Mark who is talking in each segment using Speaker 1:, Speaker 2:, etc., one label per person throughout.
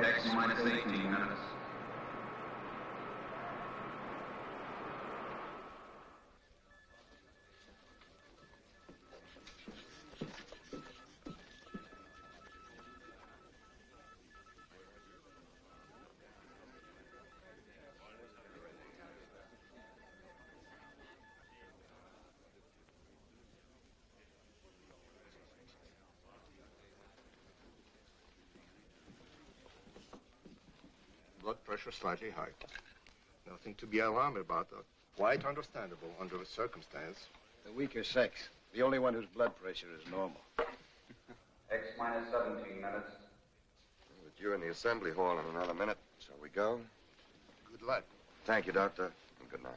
Speaker 1: X minus 18 minutes.
Speaker 2: Blood pressure slightly high. Nothing to be alarmed about, though. Quite understandable under the circumstance.
Speaker 3: The weaker sex. The only one whose blood pressure is normal.
Speaker 1: X minus 17 minutes.
Speaker 4: With you in the assembly hall in another minute. Shall we go?
Speaker 2: Good luck.
Speaker 4: Thank you, Doctor, and good night.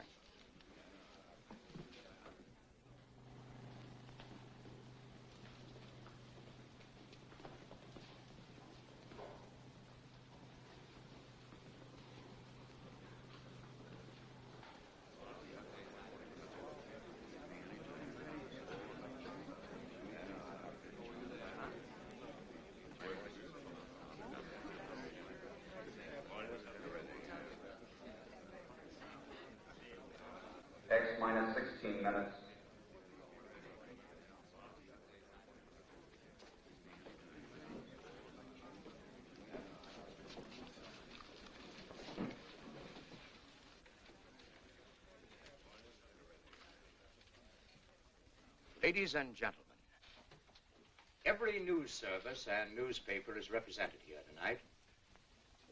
Speaker 1: X minus 16 minutes.
Speaker 5: Ladies and gentlemen, every news service and newspaper is represented here tonight.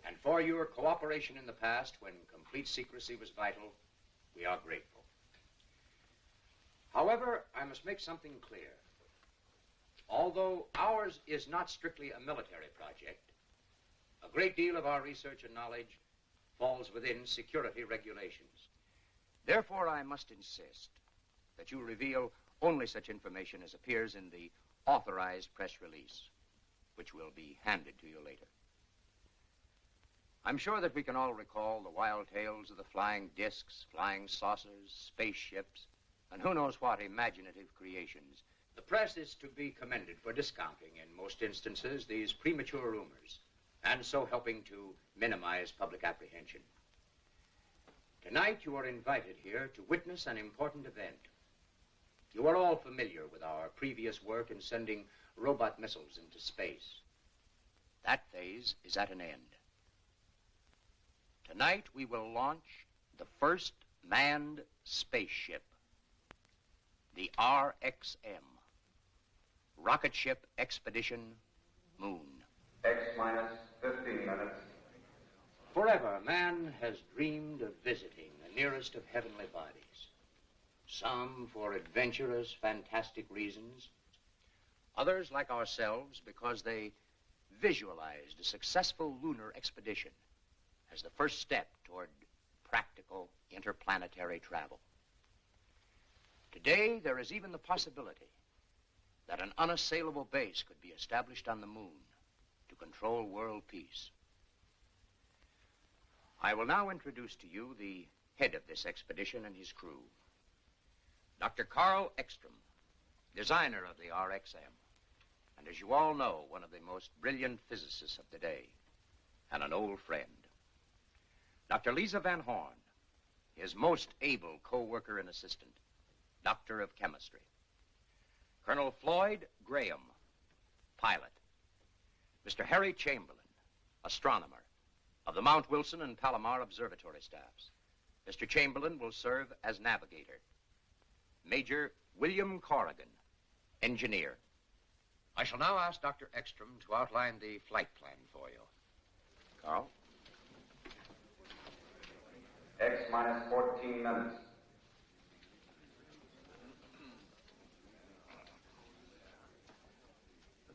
Speaker 5: And for your cooperation in the past, when complete secrecy was vital, we are grateful. However, I must make something clear. Although ours is not strictly a military project, a great deal of our research and knowledge falls within security regulations. Therefore, I must insist that you reveal only such information as appears in the authorized press release, which will be handed to you later. I'm sure that we can all recall the wild tales of the flying discs, flying saucers, spaceships, and who knows what imaginative creations. The press is to be commended for discounting, in most instances, these premature rumors, and so helping to minimize public apprehension. Tonight, you are invited here to witness an important event. You are all familiar with our previous work in sending robot missiles into space. That phase is at an end. Tonight, we will launch the first manned spaceship, the RXM, Rocketship Expedition Moon.
Speaker 1: X minus 15 minutes.
Speaker 5: Forever, man has dreamed of visiting the nearest of heavenly bodies. Some for adventurous, fantastic reasons. Others, like ourselves, because they visualized a successful lunar expedition as the first step toward practical interplanetary travel. Today, there is even the possibility that an unassailable base could be established on the moon to control world peace. I will now introduce to you the head of this expedition and his crew, Dr. Carl Ekstrom, designer of the RXM, and as you all know, one of the most brilliant physicists of the day, and an old friend. Dr. Lisa Van Horn, his most able co-worker and assistant, Doctor of Chemistry. Colonel Floyd Graham, pilot. Mr. Harry Chamberlain, astronomer, of the Mount Wilson and Palomar Observatory staffs. Mr. Chamberlain will serve as navigator. Major William Corrigan, engineer. I shall now ask Dr. Ekstrom to outline the flight plan for you. Carl?
Speaker 1: X minus 14 minutes.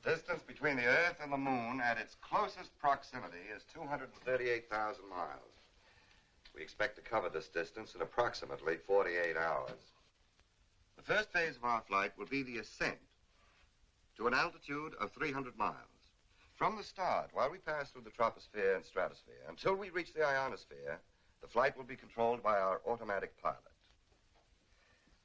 Speaker 4: The distance between the Earth and the Moon at its closest proximity is 238,000 miles. We expect to cover this distance in approximately 48 hours. The first phase of our flight will be the ascent to an altitude of 300 miles. From the start, while we pass through the troposphere and stratosphere, until we reach the ionosphere, the flight will be controlled by our automatic pilot.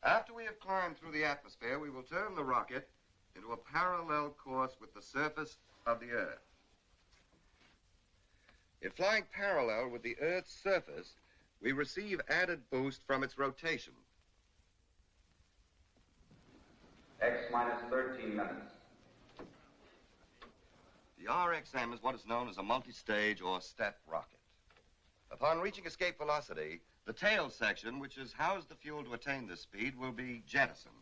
Speaker 4: After we have climbed through the atmosphere, we will turn the rocket into a parallel course with the surface of the Earth. In flying parallel with the Earth's surface, we receive added boost from its rotation.
Speaker 1: X minus 13 minutes.
Speaker 4: The RXM is what is known as a multi-stage or step rocket. Upon reaching escape velocity, the tail section, which has housed the fuel to attain this speed, will be jettisoned.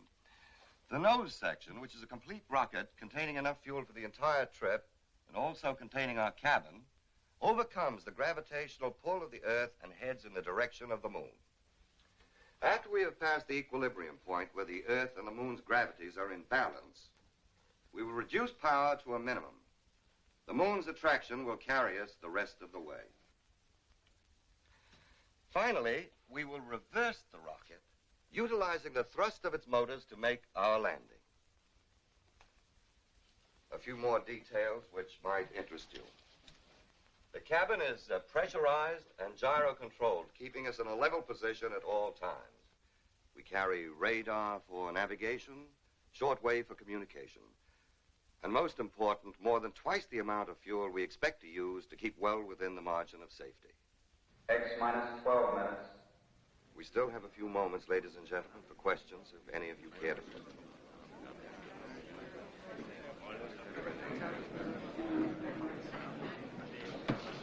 Speaker 4: The nose section, which is a complete rocket containing enough fuel for the entire trip and also containing our cabin, overcomes the gravitational pull of the Earth and heads in the direction of the moon. After we have passed the equilibrium point where the Earth and the moon's gravities are in balance, we will reduce power to a minimum. The moon's attraction will carry us the rest of the way. Finally, we will reverse the rocket, utilizing the thrust of its motors to make our landing. A few more details which might interest you. The cabin is pressurized and gyro-controlled, keeping us in a level position at all times. We carry radar for navigation, shortwave for communication, and most important, more than twice the amount of fuel we expect to use to keep well within the margin of safety.
Speaker 1: X minus 12 minutes.
Speaker 4: We still have a few moments, ladies and gentlemen, for questions, if any of you care to put them.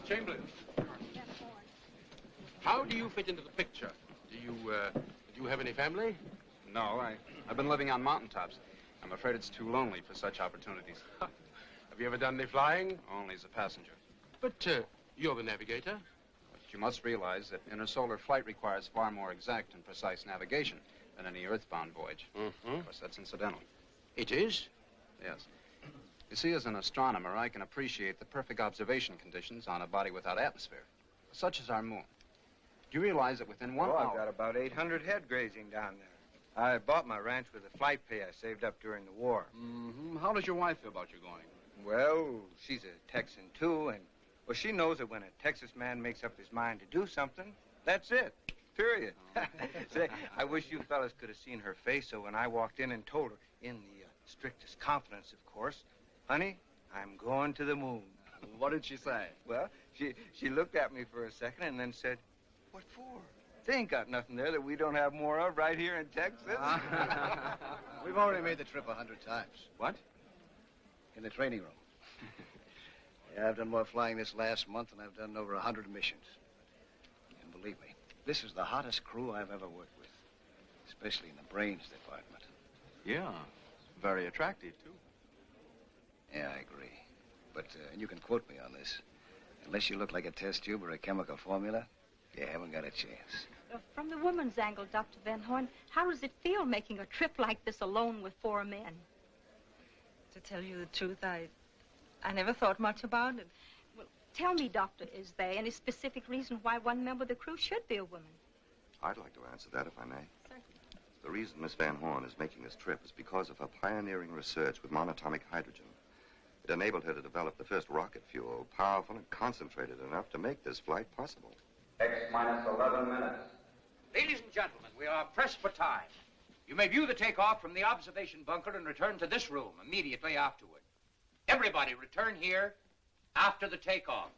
Speaker 6: Chamberlain, how do you fit into the picture? Do you have any family?
Speaker 7: No, I've been living on mountaintops. I'm afraid it's too lonely for such opportunities.
Speaker 6: Have you ever done any flying?
Speaker 7: Only as a passenger.
Speaker 6: But you're the navigator.
Speaker 7: But you must realize that intersolar flight requires far more exact and precise navigation than any earthbound voyage.
Speaker 6: Mm-hmm.
Speaker 7: Of course, that's incidental.
Speaker 6: It is?
Speaker 7: Yes. You see, as an astronomer, I can appreciate the perfect observation conditions on a body without atmosphere, such as our moon. Do you realize that within 1 hour...
Speaker 8: I've got about 800 head grazing down there. I bought my ranch with the flight pay I saved up during the war.
Speaker 7: Mm-hmm. How does your wife feel about you going?
Speaker 8: Well, she's a Texan, too, and, well, she knows that when a Texas man makes up his mind to do something, that's it, period. Say, I wish you fellas could have seen her face, so when I walked in and told her, in the strictest confidence, of course, honey, I'm going to the moon.
Speaker 7: What did she say?
Speaker 8: Well, she looked at me for a second and then said, what for? They ain't got nothing there that we don't have more of right here in Texas.
Speaker 3: We've already made the trip 100 times.
Speaker 8: What?
Speaker 3: In the training room. Yeah, I've done more flying this last month than I've done in over 100 missions. And believe me, this is the hottest crew I've ever worked with, especially in the brains department.
Speaker 7: Yeah, very attractive, too.
Speaker 3: Yeah, I agree. But, and you can quote me on this, unless you look like a test tube or a chemical formula, you haven't got a chance.
Speaker 9: From the woman's angle, Dr. Van Horn, how does it feel making a trip like this alone with 4 men?
Speaker 10: To tell you the truth, I never thought much about it.
Speaker 9: Well, tell me, Doctor, is there any specific reason why one member of the crew should be a woman?
Speaker 4: I'd like to answer that, if I may.
Speaker 9: Certainly.
Speaker 4: The reason Miss Van Horn is making this trip is because of her pioneering research with monatomic hydrogen. It enabled her to develop the first rocket fuel, powerful and concentrated enough to make this flight possible.
Speaker 1: X minus 11 minutes.
Speaker 5: Ladies and gentlemen, we are pressed for time. You may view the takeoff from the observation bunker and return to this room immediately afterward. Everybody return here after the takeoff.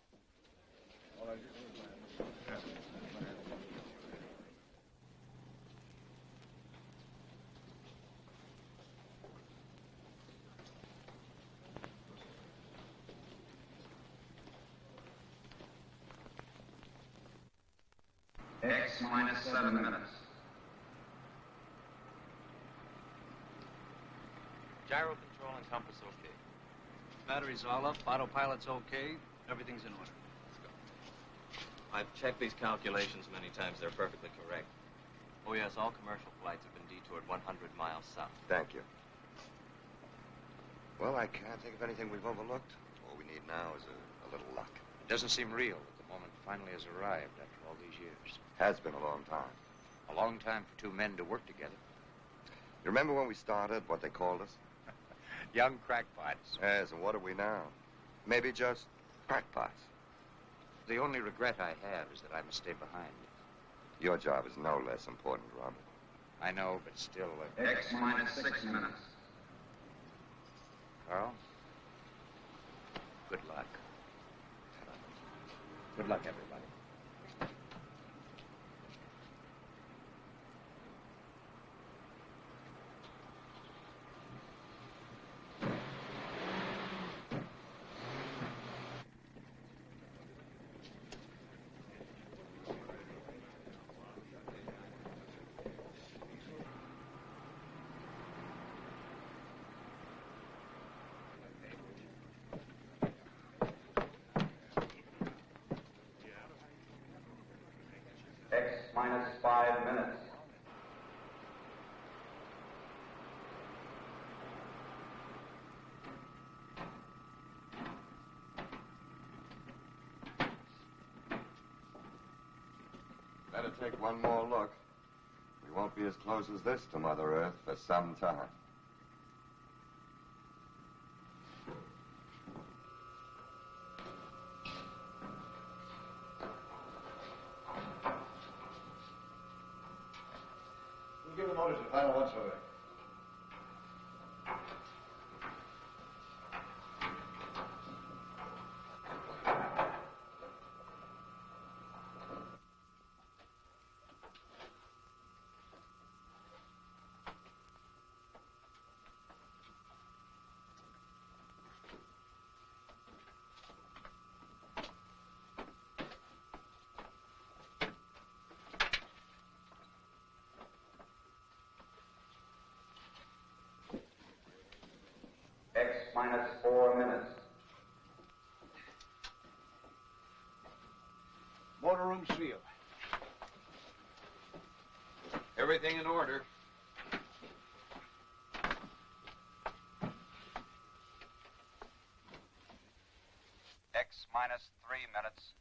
Speaker 1: X minus 7 minutes.
Speaker 11: Gyro control and compass okay. Batteries all up, autopilot's okay, everything's in order. Let's go. I've checked these calculations many times. They're perfectly correct. Oh, yes, all commercial flights have been detoured 100 miles south.
Speaker 4: Thank you. Well, I can't think of anything we've overlooked. All we need now is a little luck.
Speaker 5: It doesn't seem real that the moment finally has arrived after all these years.
Speaker 4: Has been a long time.
Speaker 5: A long time for 2 men to work together.
Speaker 4: You remember when we started, what they called us?
Speaker 5: Young crackpots.
Speaker 4: Yes, and what are we now? Maybe just crackpots.
Speaker 5: The only regret I have is that I must stay behind.
Speaker 4: Your job is no less important, Robert.
Speaker 5: I know, but still...
Speaker 1: X minus 6 minutes.
Speaker 5: Carl, good luck. Good luck, everybody.
Speaker 1: X minus 5 minutes.
Speaker 4: Better take one more look. We won't be as close as this to Mother Earth for some time.
Speaker 3: We'll give them orders to final once over.
Speaker 1: X minus 4 minutes.
Speaker 3: Motor room sealed.
Speaker 6: Everything in order.
Speaker 1: X minus 3 minutes.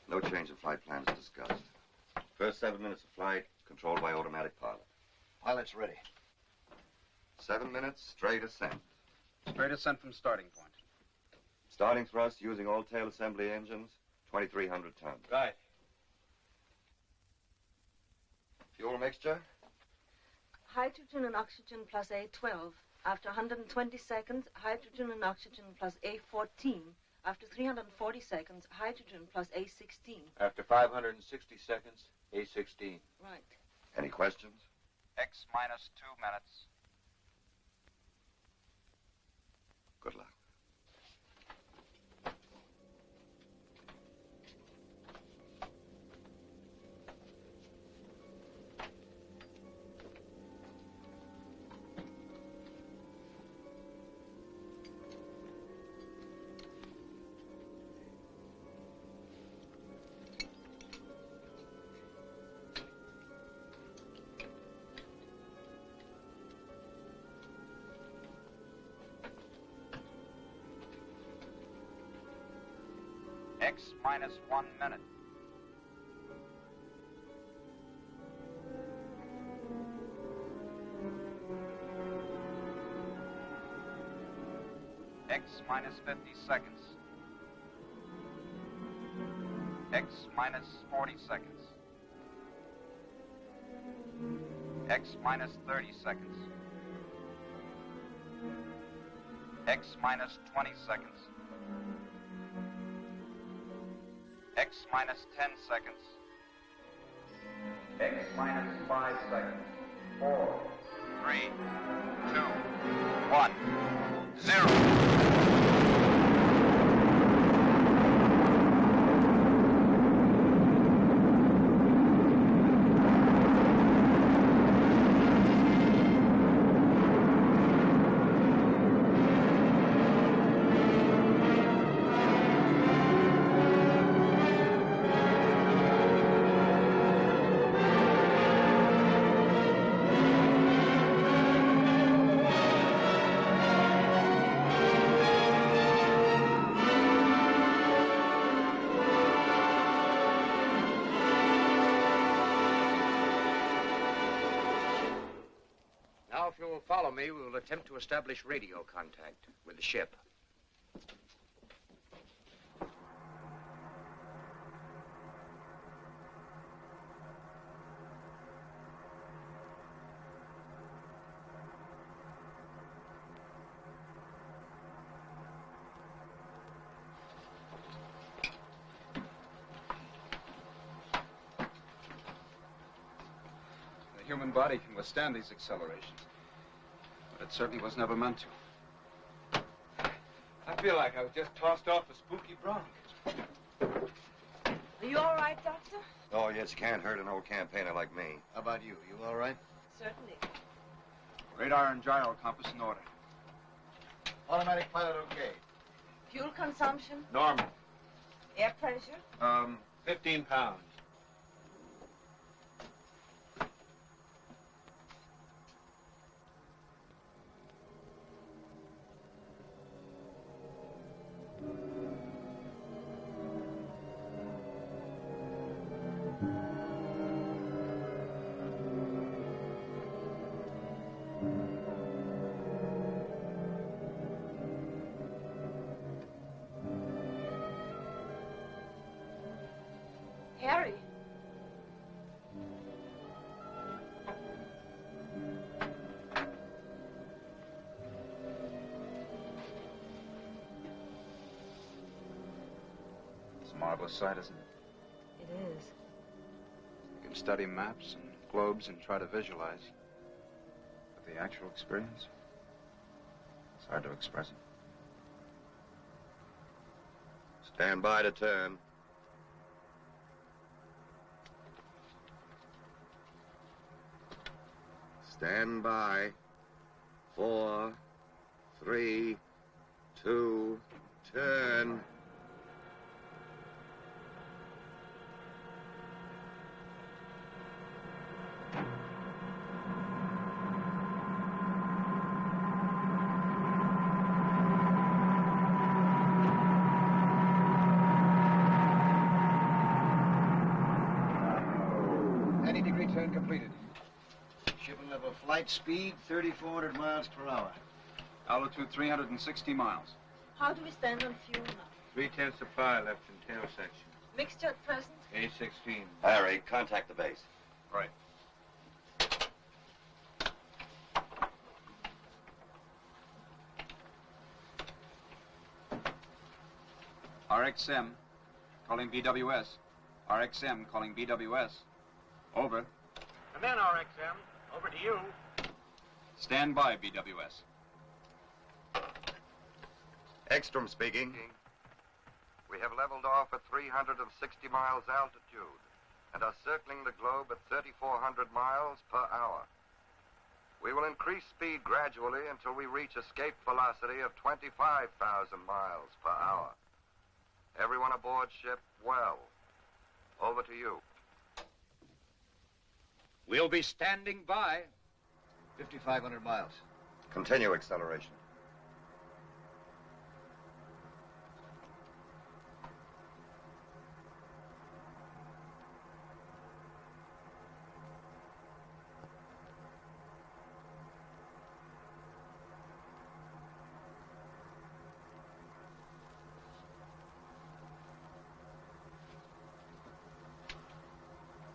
Speaker 4: No change in flight plans discussed. First 7 minutes of flight, controlled by automatic pilot.
Speaker 3: Pilot's ready.
Speaker 4: 7 minutes, straight ascent.
Speaker 7: Straight ascent from starting point.
Speaker 4: Starting thrust using all tail assembly engines, 2,300 tons.
Speaker 8: Right.
Speaker 4: Fuel mixture?
Speaker 10: Hydrogen and oxygen plus A12. After 120 seconds, hydrogen and oxygen plus A14. After 340 seconds, hydrogen plus A16.
Speaker 8: After 560 seconds, A16.
Speaker 10: Right.
Speaker 4: Any questions?
Speaker 1: X minus 2 minutes.
Speaker 4: Good luck.
Speaker 1: X minus 1 minute. X minus 50 seconds. X minus 40 seconds. X minus 30 seconds. X minus 20 seconds. X minus 10 seconds. X minus 5 seconds. 4, 3, 2, 1, 0.
Speaker 5: Now, if you will follow me, we will attempt to establish radio contact with the ship.
Speaker 7: human body can withstand these accelerations. But it certainly was never meant to.
Speaker 8: I feel like I was just tossed off a spooky bronc.
Speaker 10: Are you all right, Doctor?
Speaker 4: Oh, yes, can't hurt an old campaigner like me.
Speaker 3: How about you? You all right?
Speaker 10: Certainly.
Speaker 7: Radar and gyro compass in order.
Speaker 3: Automatic pilot okay.
Speaker 10: Fuel consumption?
Speaker 11: Normal.
Speaker 10: Air pressure?
Speaker 11: 15 pounds.
Speaker 10: Harry.
Speaker 7: It's a marvelous sight, isn't it?
Speaker 10: It is.
Speaker 7: You can study maps and globes and try to visualize. But the actual experience, it's hard to express it.
Speaker 4: Stand by to turn. Stand by. 4, 3, 2, turn.
Speaker 3: Turn completed. Shipping level flight speed, 3,400 miles per hour.
Speaker 7: Altitude 360 miles.
Speaker 10: How do we stand on fuel now?
Speaker 8: 3/10 supply left in tail section.
Speaker 10: Mixture at present?
Speaker 8: A16.
Speaker 4: Harry, contact the base.
Speaker 7: Right. RXM, calling BWS. RXM, calling BWS. Over.
Speaker 12: Come in, RXM. Over to you.
Speaker 7: Stand by, BWS.
Speaker 4: Ekstrom speaking. We have leveled off at 360 miles altitude and are circling the globe at 3,400 miles per hour. We will increase speed gradually until we reach escape velocity of 25,000 miles per hour. Everyone aboard ship well. Over to you.
Speaker 5: We'll be standing by.
Speaker 3: 5,500 miles.
Speaker 4: Continue acceleration.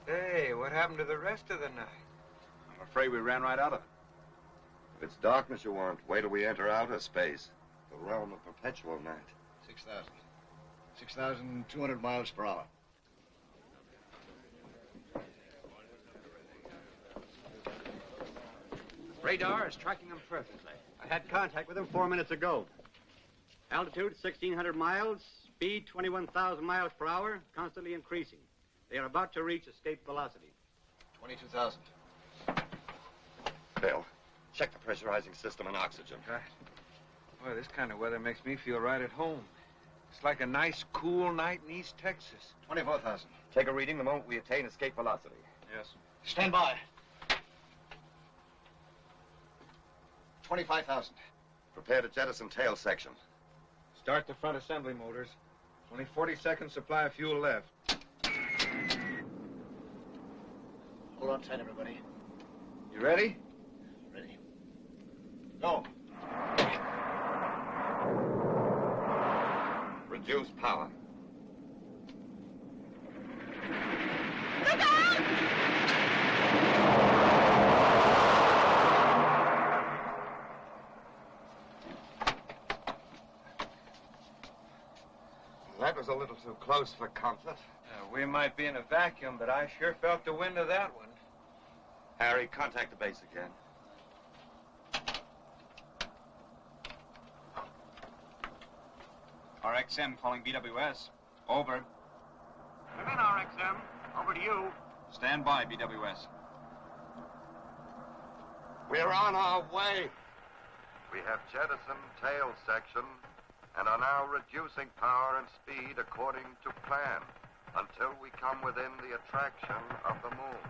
Speaker 8: Hey, what happened to the rest of the night?
Speaker 7: I'm afraid we ran right out of it.
Speaker 4: If it's darkness you want, wait till we enter outer space, the realm of perpetual night.
Speaker 3: 6,000. 6,200 miles per hour.
Speaker 5: Radar is tracking them perfectly.
Speaker 13: I had contact with them 4 minutes ago. Altitude 1,600 miles, speed 21,000 miles per hour, constantly increasing. They are about to reach escape velocity.
Speaker 3: 22,000.
Speaker 4: Bill, check the pressurizing system and oxygen.
Speaker 8: Right. Boy, this kind of weather makes me feel right at home. It's like a nice, cool night in East Texas.
Speaker 3: 24,000.
Speaker 4: Take a reading the moment we attain escape velocity.
Speaker 8: Yes.
Speaker 3: Stand by. 25,000.
Speaker 4: Prepare to jettison tail section.
Speaker 8: Start the front assembly motors. Only 40 seconds supply of fuel left.
Speaker 3: Hold on tight, everybody.
Speaker 8: You ready?
Speaker 3: Ready. Go.
Speaker 4: Reduce power.
Speaker 10: Look out!
Speaker 4: That was a little too close for comfort.
Speaker 8: We might be in a vacuum, but I sure felt the wind of that one.
Speaker 4: Harry, contact the base again.
Speaker 7: RXM calling BWS. Over.
Speaker 12: Come in, RXM. Over to you.
Speaker 7: Stand by, BWS.
Speaker 4: We're on our way. We have jettisoned tail section and are now reducing power and speed according to plan until we come within the attraction of the moon.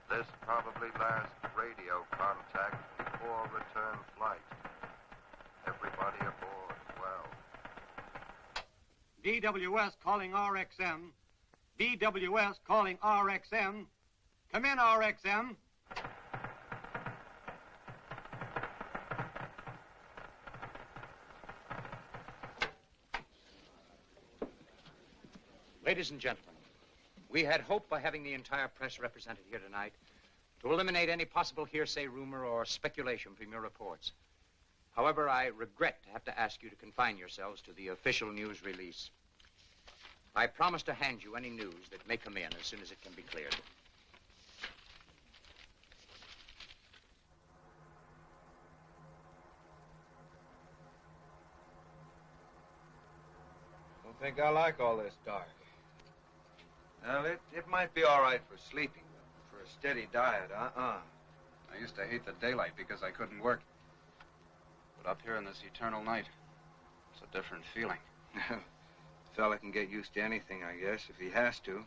Speaker 4: This probably last radio contact before return flight. Everybody aboard well.
Speaker 13: BWS calling RXM. BWS calling RXM. Come in, RXM.
Speaker 5: Ladies and gentlemen, we had hoped by having the entire press represented here tonight to eliminate any possible hearsay, rumor, or speculation from your reports. However, I regret to have to ask you to confine yourselves to the official news release. I promise to hand you any news that may come in as soon as it can be cleared.
Speaker 8: Don't think I like all this dark. Well, it might be all right for sleeping, but for a steady diet,
Speaker 7: I used to hate the daylight because I couldn't work. But up here in this eternal night, it's a different feeling.
Speaker 8: Fella can get used to anything, I guess, if he has to.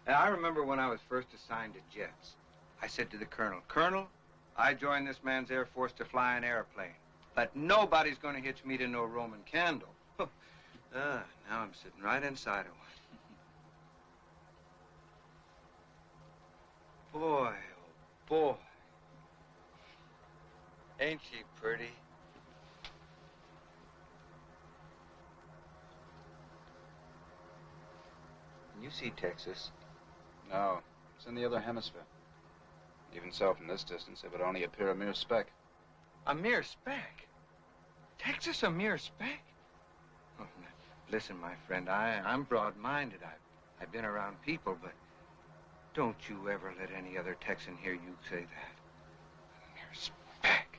Speaker 8: And I remember when I was first assigned to jets. I said to the colonel, Colonel, I joined this man's Air Force to fly an airplane, but nobody's going to hitch me to no Roman candle. Now I'm sitting right inside of one. Boy, oh boy. Ain't she pretty? Can you see Texas?
Speaker 7: No, it's in the other hemisphere. Even so, from this distance, it would only appear a mere speck.
Speaker 8: A mere speck? Texas a mere speck? Oh, listen, my friend, I'm broad-minded. I've been around people, but don't you ever let any other Texan hear you say that. A mere speck.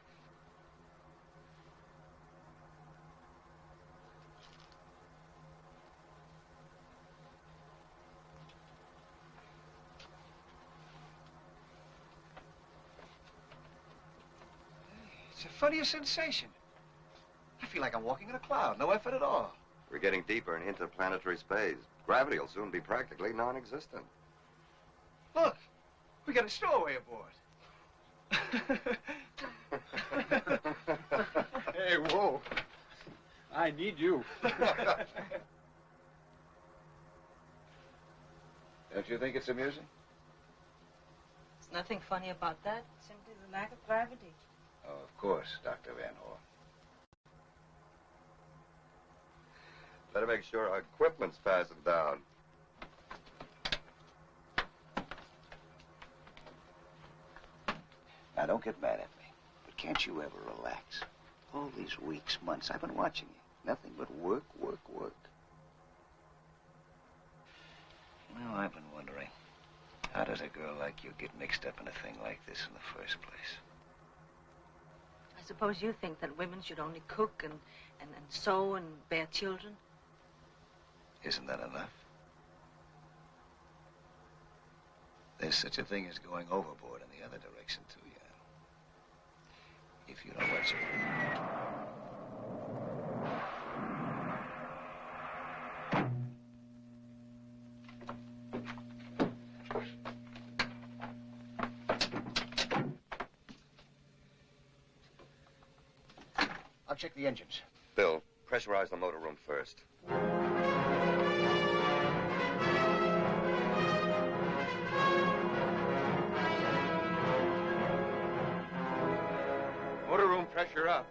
Speaker 8: It's the funniest sensation. I feel like I'm walking in a cloud. No effort at all.
Speaker 4: We're getting deeper in interplanetary space. Gravity will soon be practically non-existent.
Speaker 8: Look, we got a stowaway aboard.
Speaker 7: Hey, whoa. I need you.
Speaker 3: Don't you think it's amusing?
Speaker 10: There's nothing funny about that. Simply the lack of gravity.
Speaker 3: Oh, of course, Dr. Van Horn.
Speaker 4: Better make sure our equipment's fastened down.
Speaker 3: Now, don't get mad at me, but can't you ever relax? All these weeks, months, I've been watching you. Nothing but work, work, work. Well, I've been wondering, how does a girl like you get mixed up in a thing like this in the first place?
Speaker 10: I suppose you think that women should only cook and sew and bear children?
Speaker 3: Isn't that enough? There's such a thing as going overboard in the other direction, too, yeah. If you know what you're I'll check the engines.
Speaker 4: Bill, pressurize the motor room first.
Speaker 8: Motor room pressure up.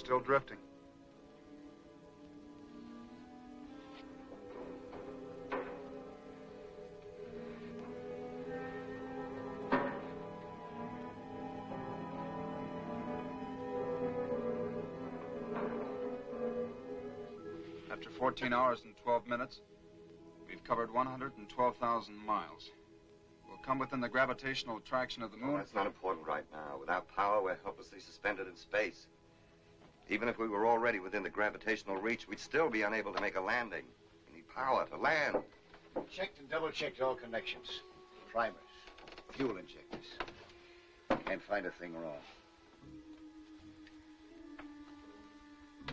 Speaker 14: still drifting. After 14 hours and 12 minutes, we've covered 112,000 miles. We'll come within the gravitational attraction of the moon.
Speaker 4: Oh, that's not important right now. Without power, we're helplessly suspended in space. Even if we were already within the gravitational reach, we'd still be unable to make a landing. We need power to land.
Speaker 3: Checked and double-checked all connections. Primers, fuel injectors. Can't find a thing wrong.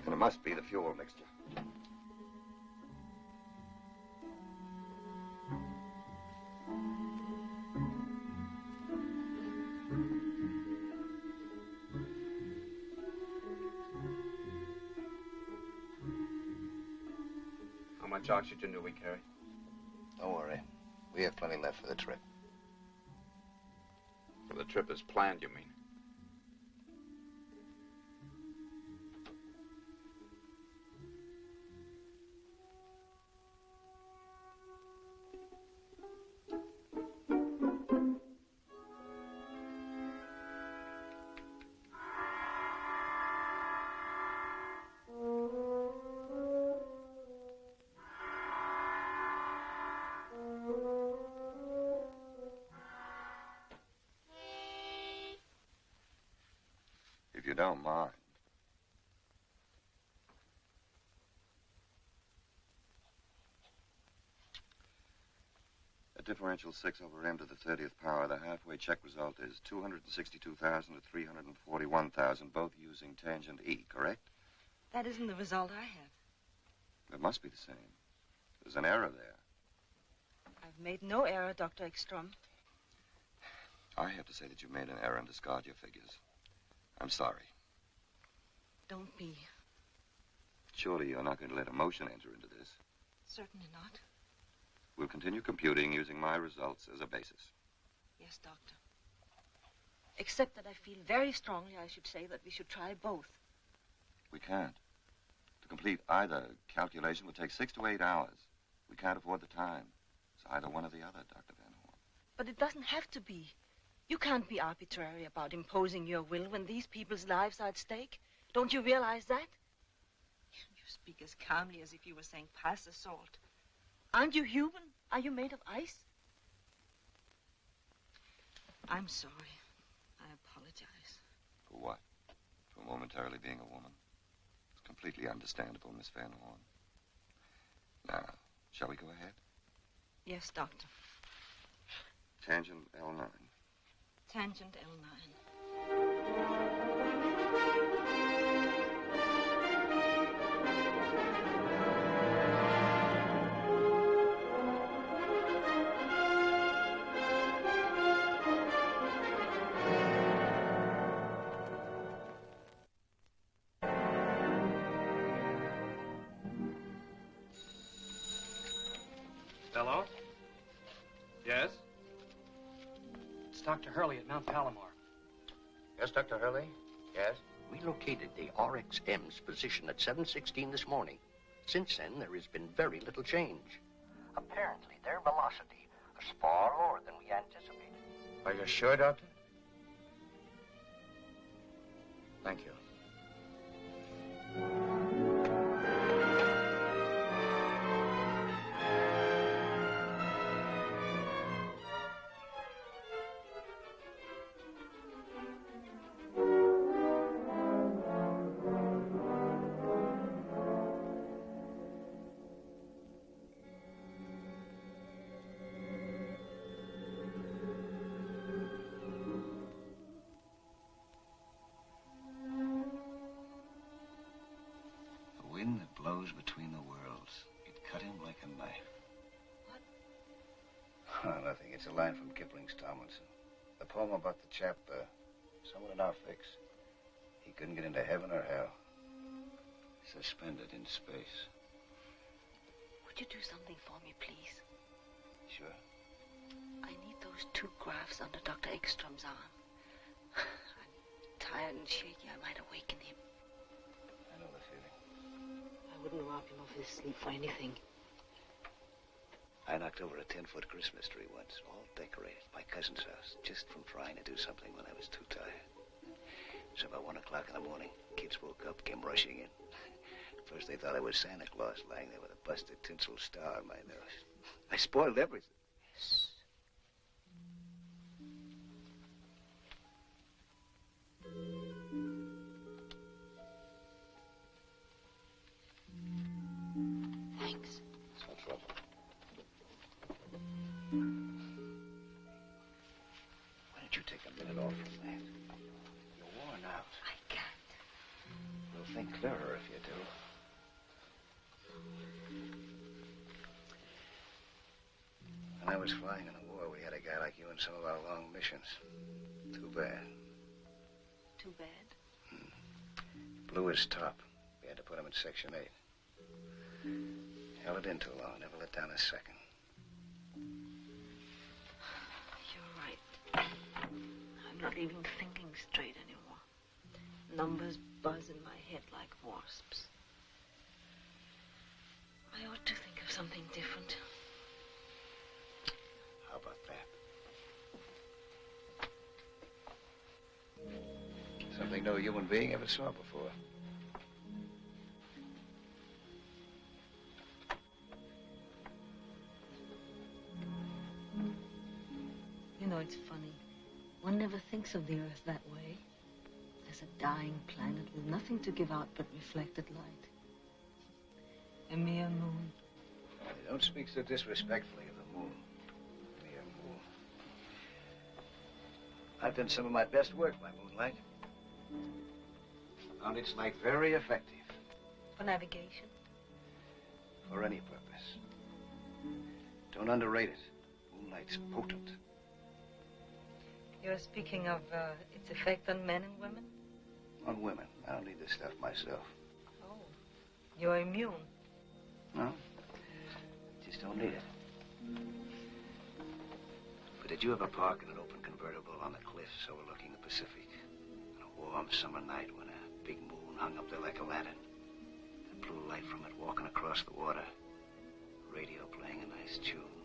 Speaker 4: And it must be the fuel mixture.
Speaker 7: How much oxygen do we carry?
Speaker 3: Don't worry. We have plenty left for the trip.
Speaker 7: For the trip as planned, you mean?
Speaker 4: If you don't mind. At differential 6 over m to the 30th power, the halfway check result is 262,000 to 341,000, both using tangent E, correct?
Speaker 10: That isn't the result I have.
Speaker 4: It must be the same. There's an error there.
Speaker 10: I've made no error, Dr. Ekstrom.
Speaker 4: I have to say that you made an error and discard your figures. I'm sorry.
Speaker 10: Don't be.
Speaker 4: Surely you're not going to let emotion enter into this.
Speaker 10: Certainly not.
Speaker 4: We'll continue computing using my results as a basis.
Speaker 10: Yes, Doctor. Except that I feel very strongly I should say that we should try both.
Speaker 4: We can't. To complete either calculation would take 6 to 8 hours. We can't afford the time. It's either one or the other, Dr. Van Horn.
Speaker 10: But it doesn't have to be. You can't be arbitrary about imposing your will when these people's lives are at stake. Don't you realize that? You speak as calmly as if you were saying pass the salt. Aren't you human? Are you made of ice? I'm sorry. I apologize.
Speaker 4: For what? For momentarily being a woman? It's completely understandable, Miss Van Horn. Now, shall we go ahead?
Speaker 10: Yes, Doctor.
Speaker 4: Tangent L9.
Speaker 10: Tangent L9.
Speaker 12: Hello? Yes?
Speaker 11: It's Dr. Hurley at Mount Palomar.
Speaker 3: Yes, Dr. Hurley? Yes?
Speaker 5: We located the RXM's position at 7:16 this morning. Since then, there has been very little change. Apparently, their velocity is far lower than we anticipated.
Speaker 3: Are you sure, Doctor? Thank you. Wind that blows between the worlds. It cut him like a knife.
Speaker 10: What?
Speaker 3: Oh, nothing. It's a line from Kipling's Tomlinson. The poem about the chap, someone in our fix. He couldn't get into heaven or hell. Suspended in space.
Speaker 10: Would you do something for me, please?
Speaker 3: Sure.
Speaker 10: I need those 2 graphs under Dr. Ekstrom's arm. I'm tired and shaky. I might awaken him. wouldn't rob him of his sleep for anything.
Speaker 3: I knocked over a 10-foot Christmas tree once, all decorated, my cousin's house, just from trying to do something when I was too tired. It was about 1 o'clock in the morning. Kids woke up, came rushing in. First they thought I was Santa Claus, lying there with a busted tinsel star on my nose. I spoiled everything.
Speaker 10: Thanks.
Speaker 3: It's no trouble. Why don't you take a minute off from that? You're worn out.
Speaker 10: I can't.
Speaker 3: You'll think clearer if you do. When I was flying in the war, we had a guy like you in some of our long missions. Too bad.
Speaker 10: Too bad?
Speaker 3: Blew his top. We had to put him in Section 8. Held it in too long. Never let down a second.
Speaker 10: You're right. I'm not even thinking straight anymore. Numbers buzz in my head like wasps. I ought to think of something different.
Speaker 3: How about that? Something no human being ever saw before.
Speaker 10: You know, it's funny. One never thinks of the Earth that way. As a dying planet with nothing to give out but reflected light. A mere moon.
Speaker 3: You don't speak so disrespectfully of the moon. Mere moon. I've done some of my best work by moonlight. Found its light very effective.
Speaker 10: For navigation?
Speaker 3: For any purpose. Don't underrate it. Moonlight's potent.
Speaker 10: You're speaking of its effect on men and women?
Speaker 3: On women. I don't need this stuff myself.
Speaker 10: Oh. You're immune?
Speaker 3: No. Just don't need it. But did you ever park in an open convertible on the cliffs overlooking the Pacific? On a warm summer night when a big moon hung up there like a lantern? The blue light from it walking across the water. Radio playing a nice tune.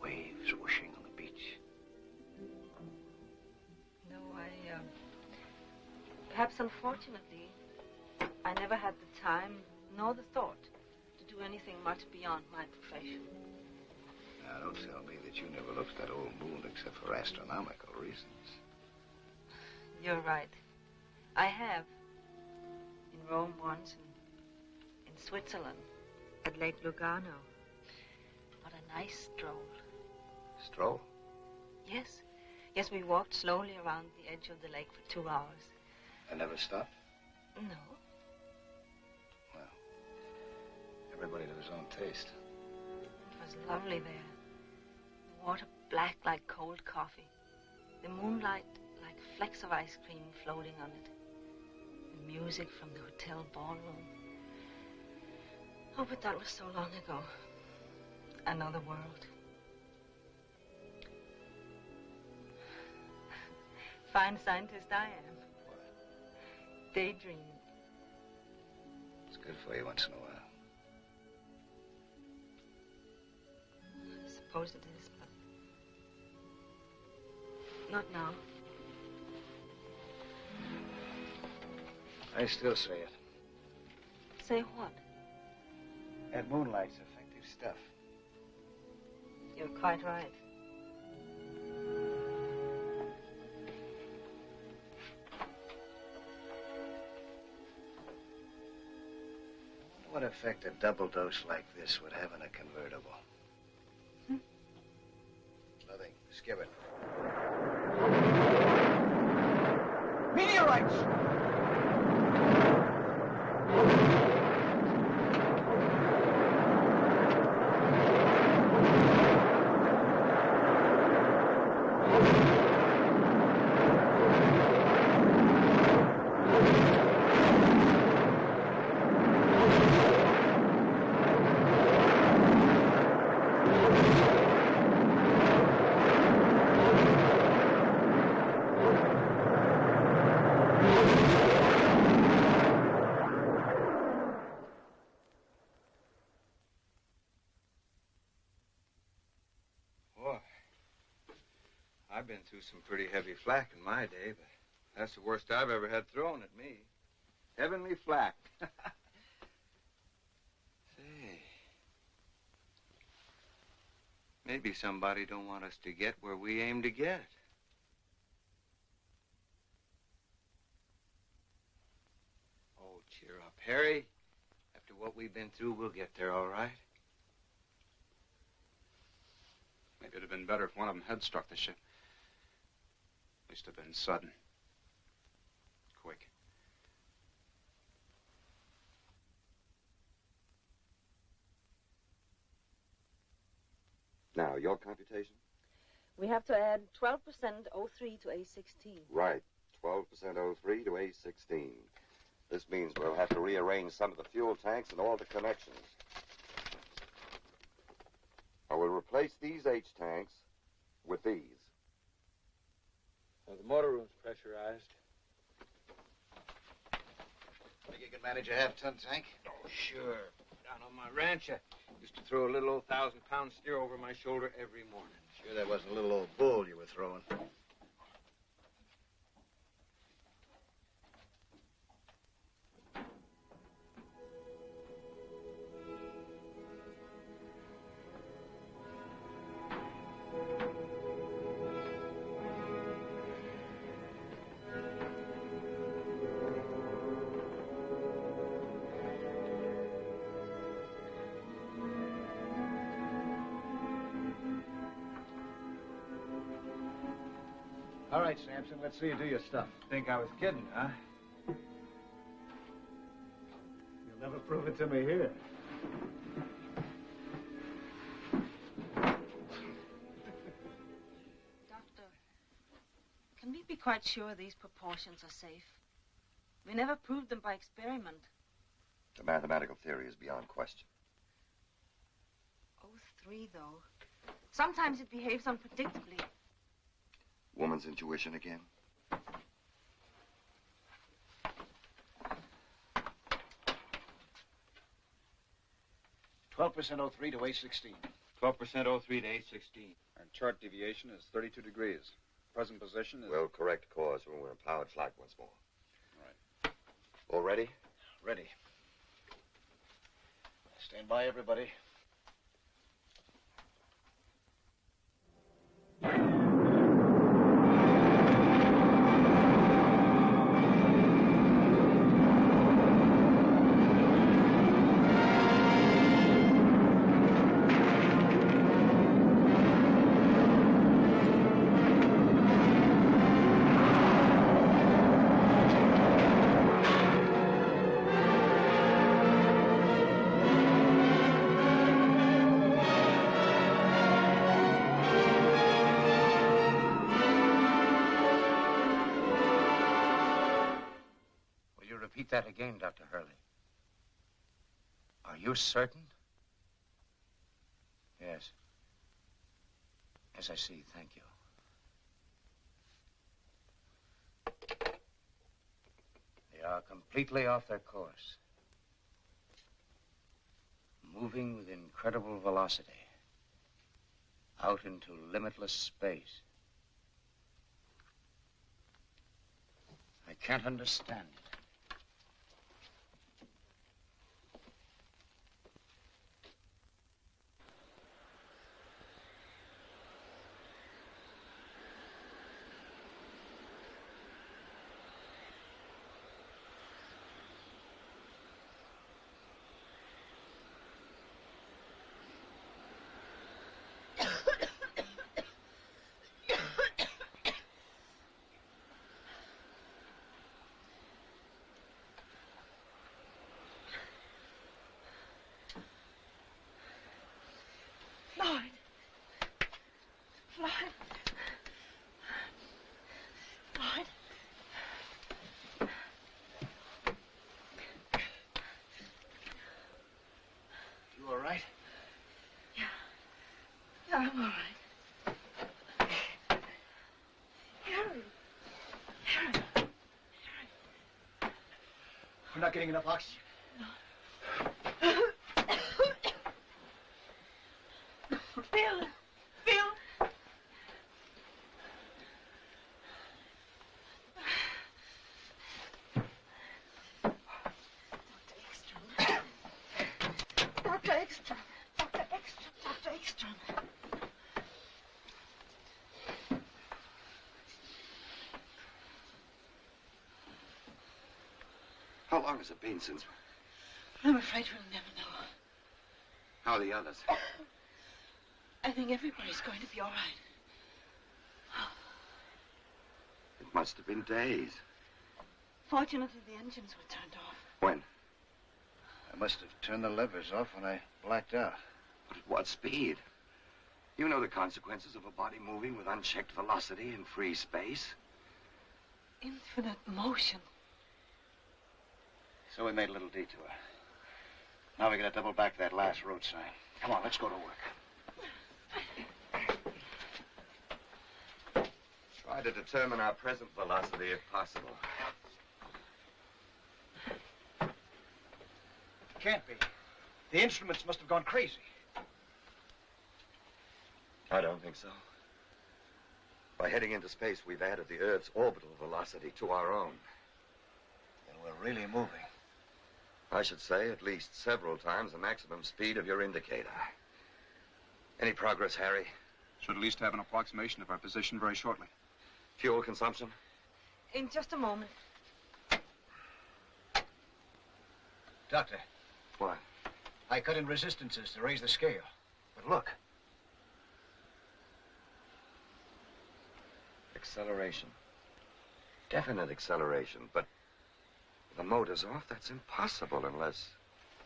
Speaker 3: Waves whooshing on the beach.
Speaker 10: No, perhaps unfortunately, I never had the time nor the thought to do anything much beyond my profession.
Speaker 3: Now, don't tell me that you never looked at that old moon except for astronomical reasons.
Speaker 10: You're right. I have. In Rome once, and in Switzerland, at Lake Lugano. What a nice stroll.
Speaker 3: Stroll?
Speaker 10: Yes. Yes, we walked slowly around the edge of the lake for 2 hours.
Speaker 3: And never stopped?
Speaker 10: No.
Speaker 3: Well, everybody to his own taste.
Speaker 10: It was lovely there. The water black like cold coffee. The moonlight like flecks of ice cream floating on it. The music from the hotel ballroom. Oh, but that was so long ago. Another world. Fine scientist I am. Daydreaming.
Speaker 3: It's good for you once in a while.
Speaker 10: I suppose it is, but not now.
Speaker 3: I still say it.
Speaker 10: Say what?
Speaker 3: That moonlight's effective stuff.
Speaker 10: You're quite right.
Speaker 3: What effect a double dose like this would have in a convertible? Nothing. Skip it.
Speaker 15: Meteorites!
Speaker 8: I've been through some pretty heavy flak in my day, but that's the worst I've ever had thrown at me. Heavenly flak. Say, maybe somebody don't want us to get where we aim to get. Oh, cheer up, Harry. After what we've been through, we'll get there, all right?
Speaker 7: Maybe it'd have been better if one of them had struck the ship. At least have been sudden. Quick.
Speaker 4: Now, your computation?
Speaker 10: We have to add 12% O3 to A16.
Speaker 4: Right. 12% O3 to A16. This means we'll have to rearrange some of the fuel tanks and all the connections. I will replace these H tanks with these.
Speaker 8: Well, the motor room's pressurized.
Speaker 3: Think you can manage a half-ton tank?
Speaker 8: Oh, sure. Down on my ranch, I used to throw a little old 1,000-pound steer over my shoulder every morning.
Speaker 3: Sure that wasn't a little old bull you were throwing. All right, Sampson, let's see you do your stuff.
Speaker 8: Think I was kidding, huh?
Speaker 3: You'll never prove it to me here.
Speaker 10: Doctor, can we be quite sure these proportions are safe? We never proved them by experiment.
Speaker 4: The mathematical theory is beyond question.
Speaker 10: O3, though. Sometimes it behaves unpredictably.
Speaker 4: Woman's intuition again?
Speaker 3: 12% O3 to A16.
Speaker 8: 12% O3 to A16.
Speaker 14: Our chart deviation is 32 degrees. Present position is...
Speaker 4: We'll correct course when we're in powered flight once more.
Speaker 14: Right.
Speaker 4: All ready?
Speaker 3: Ready. Stand by, everybody.
Speaker 5: Repeat that again, Dr. Hurley. Are you certain? Yes. Yes, I see. Thank you. They are completely off their course. Moving with incredible velocity. Out into limitless space. I can't understand it.
Speaker 10: Lloyd. Lloyd.
Speaker 3: You all right?
Speaker 10: Yeah, I'm all right. Harry.
Speaker 3: We're not getting enough oxygen.
Speaker 10: Phil.
Speaker 4: How long has it been since...
Speaker 10: I'm afraid we'll never know.
Speaker 4: How are the others?
Speaker 10: I think everybody's going to be all right.
Speaker 4: It must have been days.
Speaker 10: Fortunately, the engines were turned off.
Speaker 4: When?
Speaker 3: I must have turned the levers off when I blacked out.
Speaker 4: But at what speed? You know the consequences of a body moving with unchecked velocity in free space.
Speaker 10: Infinite motion.
Speaker 3: So we made a little detour. Now we gotta double back to that last road sign. Come on, let's go to work.
Speaker 4: Try to determine our present velocity if possible.
Speaker 3: Can't be. The instruments must have gone crazy.
Speaker 4: I don't think so. By heading into space, we've added the Earth's orbital velocity to our own.
Speaker 3: And we're really moving.
Speaker 4: I should say at least several times the maximum speed of your indicator. Any progress, Harry?
Speaker 14: Should at least have an approximation of our position very shortly.
Speaker 4: Fuel consumption?
Speaker 10: In just a moment.
Speaker 3: Doctor.
Speaker 4: What?
Speaker 3: I cut in resistances to raise the scale. But look.
Speaker 4: Acceleration. Definite acceleration, but if the motor's off, that's impossible unless...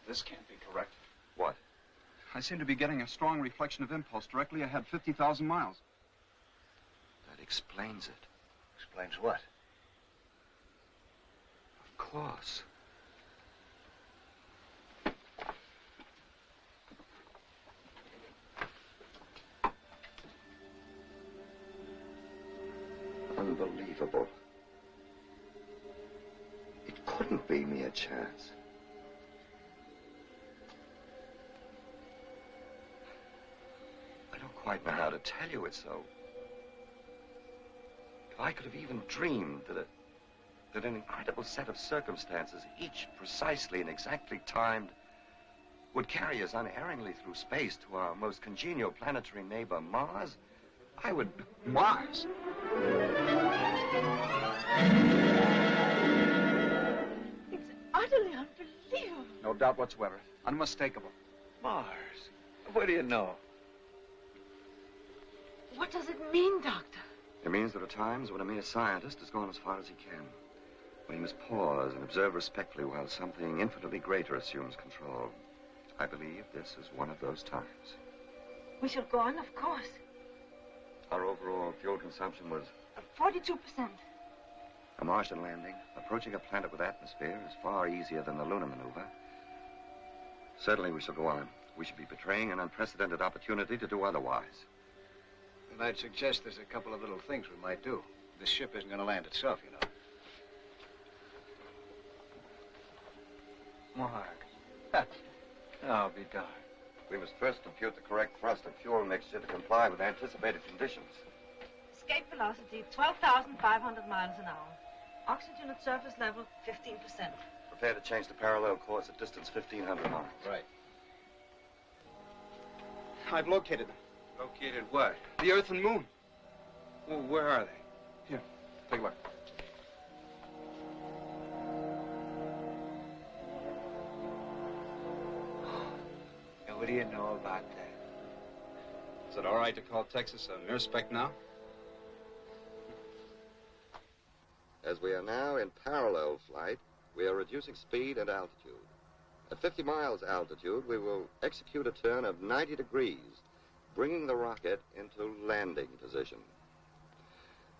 Speaker 14: This can't be correct.
Speaker 4: What?
Speaker 14: I seem to be getting a strong reflection of impulse directly ahead 50,000 miles.
Speaker 4: That explains it.
Speaker 3: Explains what?
Speaker 4: Of course. Unbelievable. It couldn't be mere chance. I don't quite know how to tell you it's so. If I could have even dreamed that an incredible set of circumstances, each precisely and exactly timed, would carry us unerringly through space to our most congenial planetary neighbor, Mars, I would...
Speaker 14: Mars?
Speaker 10: It's utterly unbelievable.
Speaker 14: No doubt whatsoever. Unmistakable.
Speaker 8: Mars. What do you know?
Speaker 10: What does it mean, Doctor?
Speaker 4: It means there are times when a mere scientist has gone as far as he can. When he must pause and observe respectfully while something infinitely greater assumes control. I believe this is one of those times.
Speaker 10: We shall go on, of course.
Speaker 4: Our overall fuel consumption was
Speaker 10: 42%.
Speaker 4: a Martian landing. Approaching a planet with atmosphere is far easier than the lunar maneuver. Certainly we shall go on. We should be betraying an unprecedented opportunity to do otherwise.
Speaker 3: And I'd suggest there's a couple of little things we might do. This ship isn't going to land itself, you know.
Speaker 8: Mark. I'll be darned.
Speaker 4: We must first compute the correct thrust and fuel mixture to comply with anticipated conditions.
Speaker 10: Escape velocity, 12,500 miles an hour. Oxygen at surface level, 15%.
Speaker 4: Prepare to change to parallel course at distance 1,500 miles.
Speaker 3: Right.
Speaker 14: I've located them.
Speaker 8: Located what?
Speaker 14: The Earth and Moon.
Speaker 8: Well, where are they?
Speaker 14: Here, take a look.
Speaker 8: And what do you know about that?
Speaker 7: Is it all right to call Texas a mere speck now?
Speaker 4: As we are now in parallel flight, we are reducing speed and altitude. At 50 miles altitude, we will execute a turn of 90 degrees, bringing the rocket into landing position.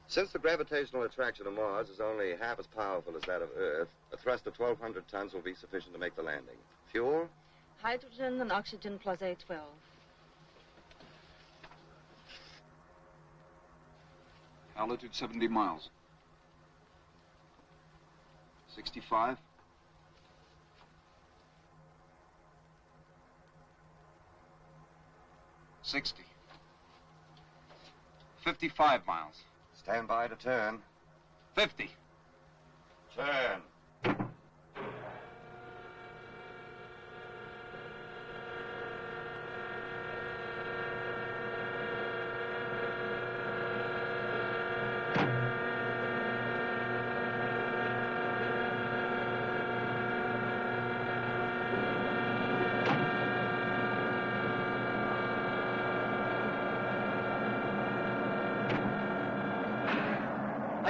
Speaker 4: Since the gravitational attraction of Mars is only half as powerful as that of Earth, a thrust of 1,200 tons will be sufficient to make the landing. Fuel?
Speaker 10: Hydrogen and oxygen plus A12.
Speaker 14: Altitude 70 miles. 65. 60. 55 miles.
Speaker 4: Stand by to turn.
Speaker 14: 50.
Speaker 4: Turn.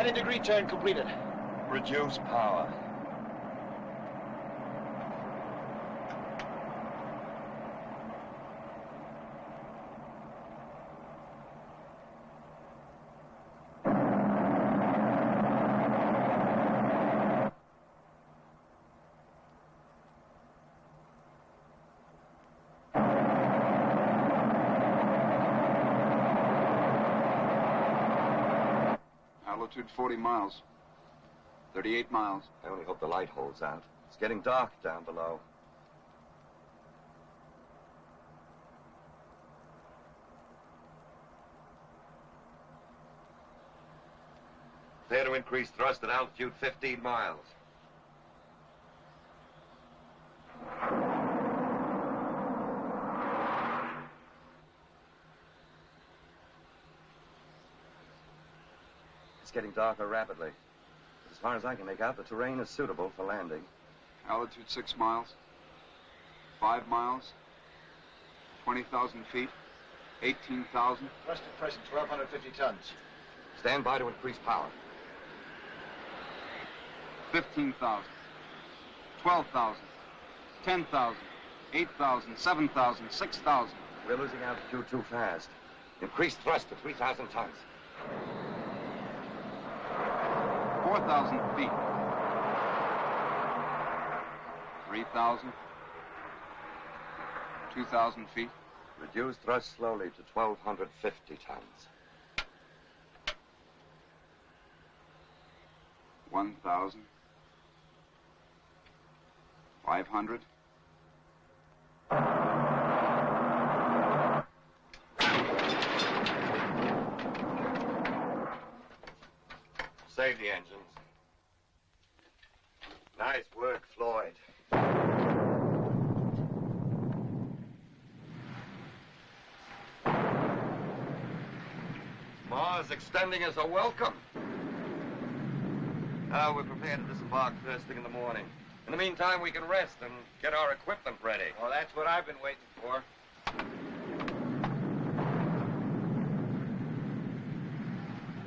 Speaker 3: 90-degree turn completed.
Speaker 4: Reduce power.
Speaker 14: Altitude 40 miles. 38 miles.
Speaker 4: I only hope the light holds out. It's getting dark down below. Clear to increase thrust at altitude 15 miles. It's getting darker rapidly. As far as I can make out, the terrain is suitable for landing.
Speaker 14: Altitude 6 miles. 5 miles. 20,000 feet. 18,000.
Speaker 3: Thrust at present, 1,250 tons.
Speaker 4: Stand by to increase power.
Speaker 14: 15,000. 12,000. 10,000. 8,000. 7,000. 6,000.
Speaker 4: We're losing altitude too fast. Increase thrust to 3,000 tons.
Speaker 14: 4,000 feet. 3,000. 2,000 feet.
Speaker 4: Reduce thrust slowly to 1,250 tons.
Speaker 14: 1,000. 500.
Speaker 4: Save the engines. Nice work, Floyd. Mars extending us a welcome. Now we're prepared to disembark first thing in the morning. In the meantime, we can rest and get our equipment ready.
Speaker 3: Well, that's what I've been waiting for.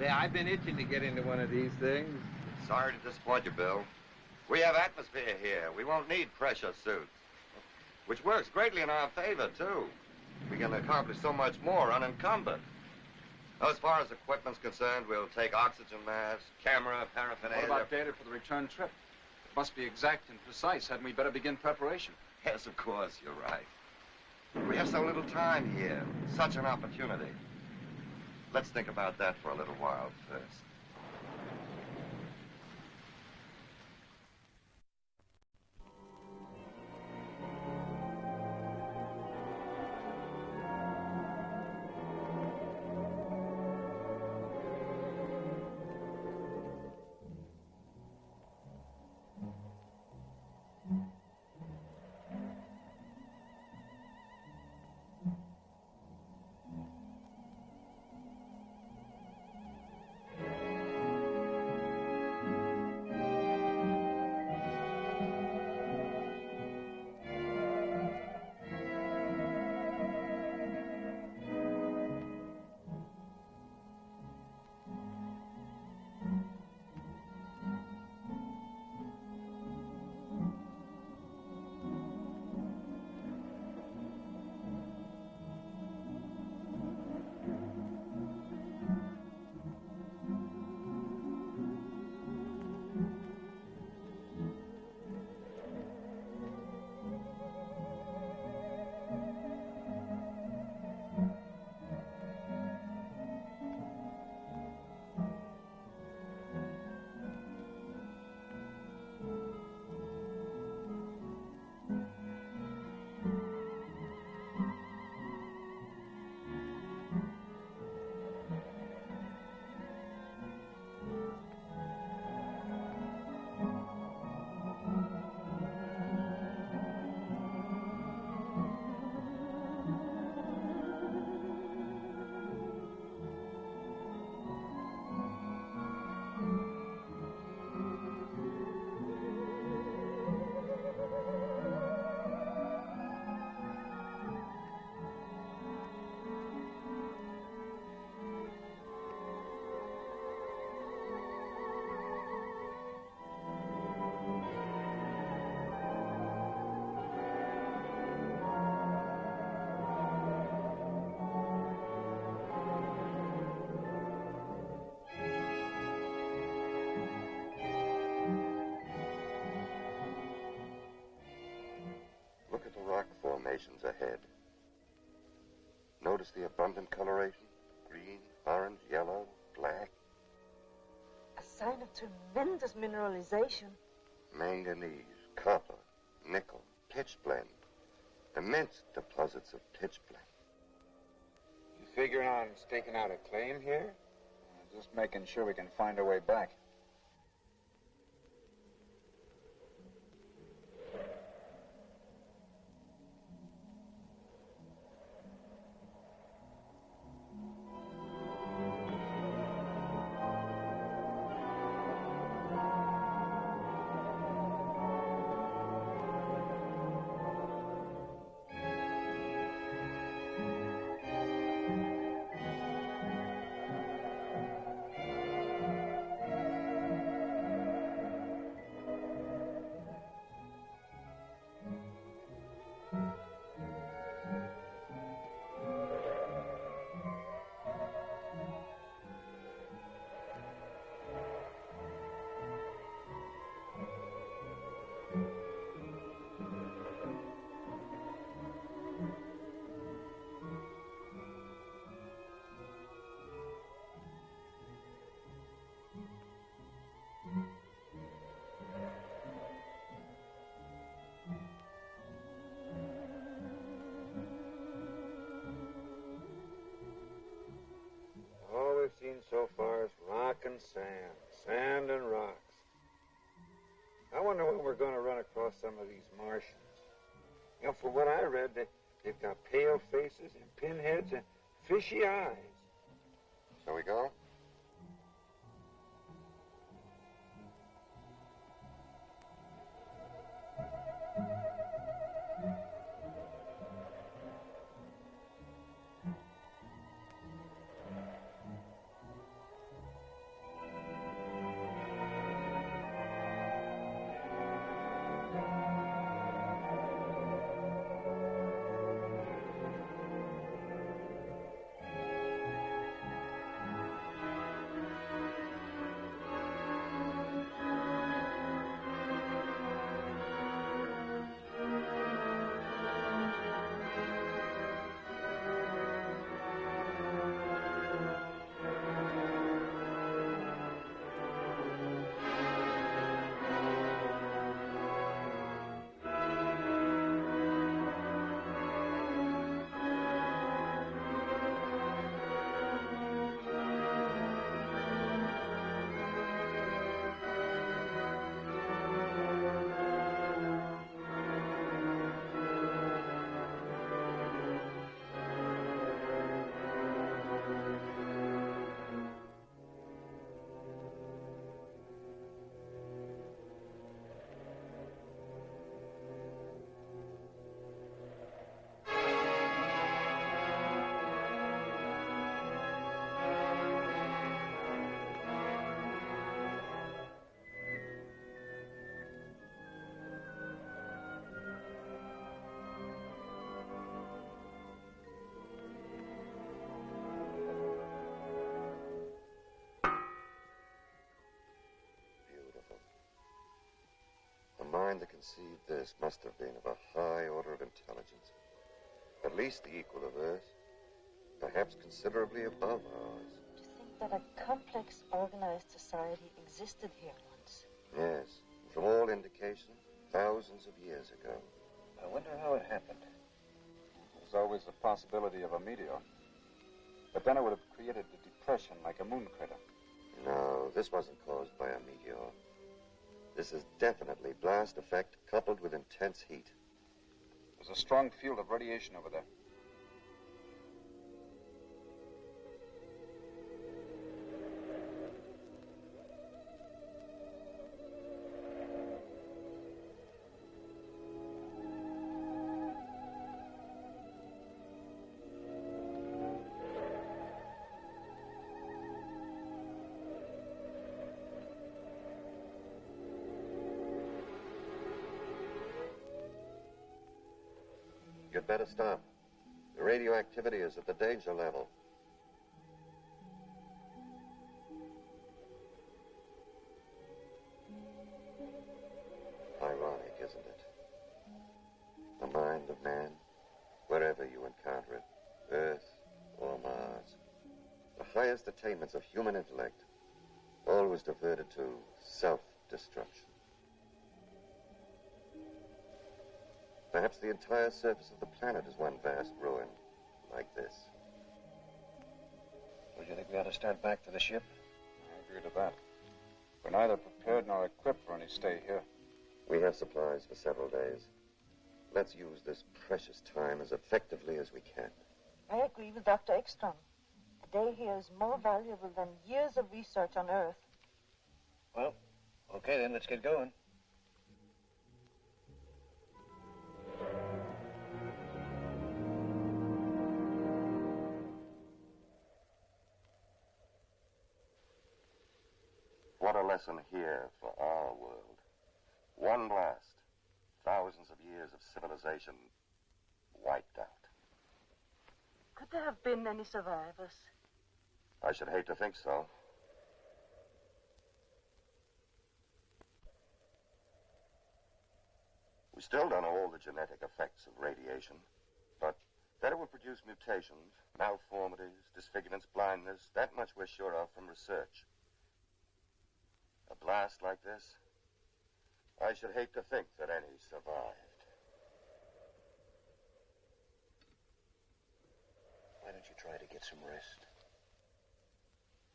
Speaker 8: Yeah, I've been itching to get into one of these things.
Speaker 4: Sorry to disappoint you, Bill. We have atmosphere here. We won't need pressure suits. Which works greatly in our favor, too. We can accomplish so much more unencumbered. As far as equipment's concerned, we'll take oxygen masks, camera, paraphernalia.
Speaker 7: What about data for the return trip? It must be exact and precise. Hadn't we better begin preparation?
Speaker 4: Yes, of course, you're right. We have so little time here. Such an opportunity. Let's think about that for a little while first. formations ahead. Notice the abundant coloration? Green, orange, yellow, black.
Speaker 10: A sign of tremendous mineralization.
Speaker 4: Manganese, copper, nickel, pitch blende. Immense deposits of pitch blende.
Speaker 14: You figuring on staking out a claim here? Just making sure we can find our way back.
Speaker 8: All we've seen so far is rock and sand, sand and rocks. I wonder when we're going to run across some of these Martians. You know, for what I read, they've got pale faces and pinheads and fishy eyes.
Speaker 4: Shall we go? The mind that conceived this must have been of a high order of intelligence, at least the equal of Earth, perhaps considerably above ours.
Speaker 10: To think that a complex, organized society existed here once.
Speaker 4: Yes, from all indication, thousands of years ago.
Speaker 3: I wonder how it happened.
Speaker 14: There's always the possibility of a meteor. But then it would have created a depression like a moon crater.
Speaker 4: No, this wasn't caused by a meteor. This is definitely blast effect coupled with intense heat.
Speaker 14: There's a strong field of radiation over there.
Speaker 4: You'd better stop. The radioactivity is at the danger level. Ironic, isn't it? The mind of man highest attainments of human intellect, always diverted to self-destruction. Perhaps the entire surface of the planet is one vast ruin, like this.
Speaker 3: Well, you think we ought to start back to the ship?
Speaker 14: I agree to that. We're neither prepared nor equipped for any stay here.
Speaker 4: We have supplies for several days. Let's use this precious time as effectively as we can.
Speaker 10: I agree with Dr. Ekstrom. A day here is more valuable than years of research on Earth.
Speaker 3: Well, okay then, let's get going.
Speaker 4: What a lesson here for our world. One blast, thousands of years of civilization wiped out.
Speaker 10: Could there have been any survivors?
Speaker 4: I should hate to think so. We still don't know all the genetic effects of radiation, but that it will produce mutations, malformities, disfigurements, blindness, that much we're sure of from research. A blast like this, I should hate to think that any survived.
Speaker 3: Why don't you try to get some rest?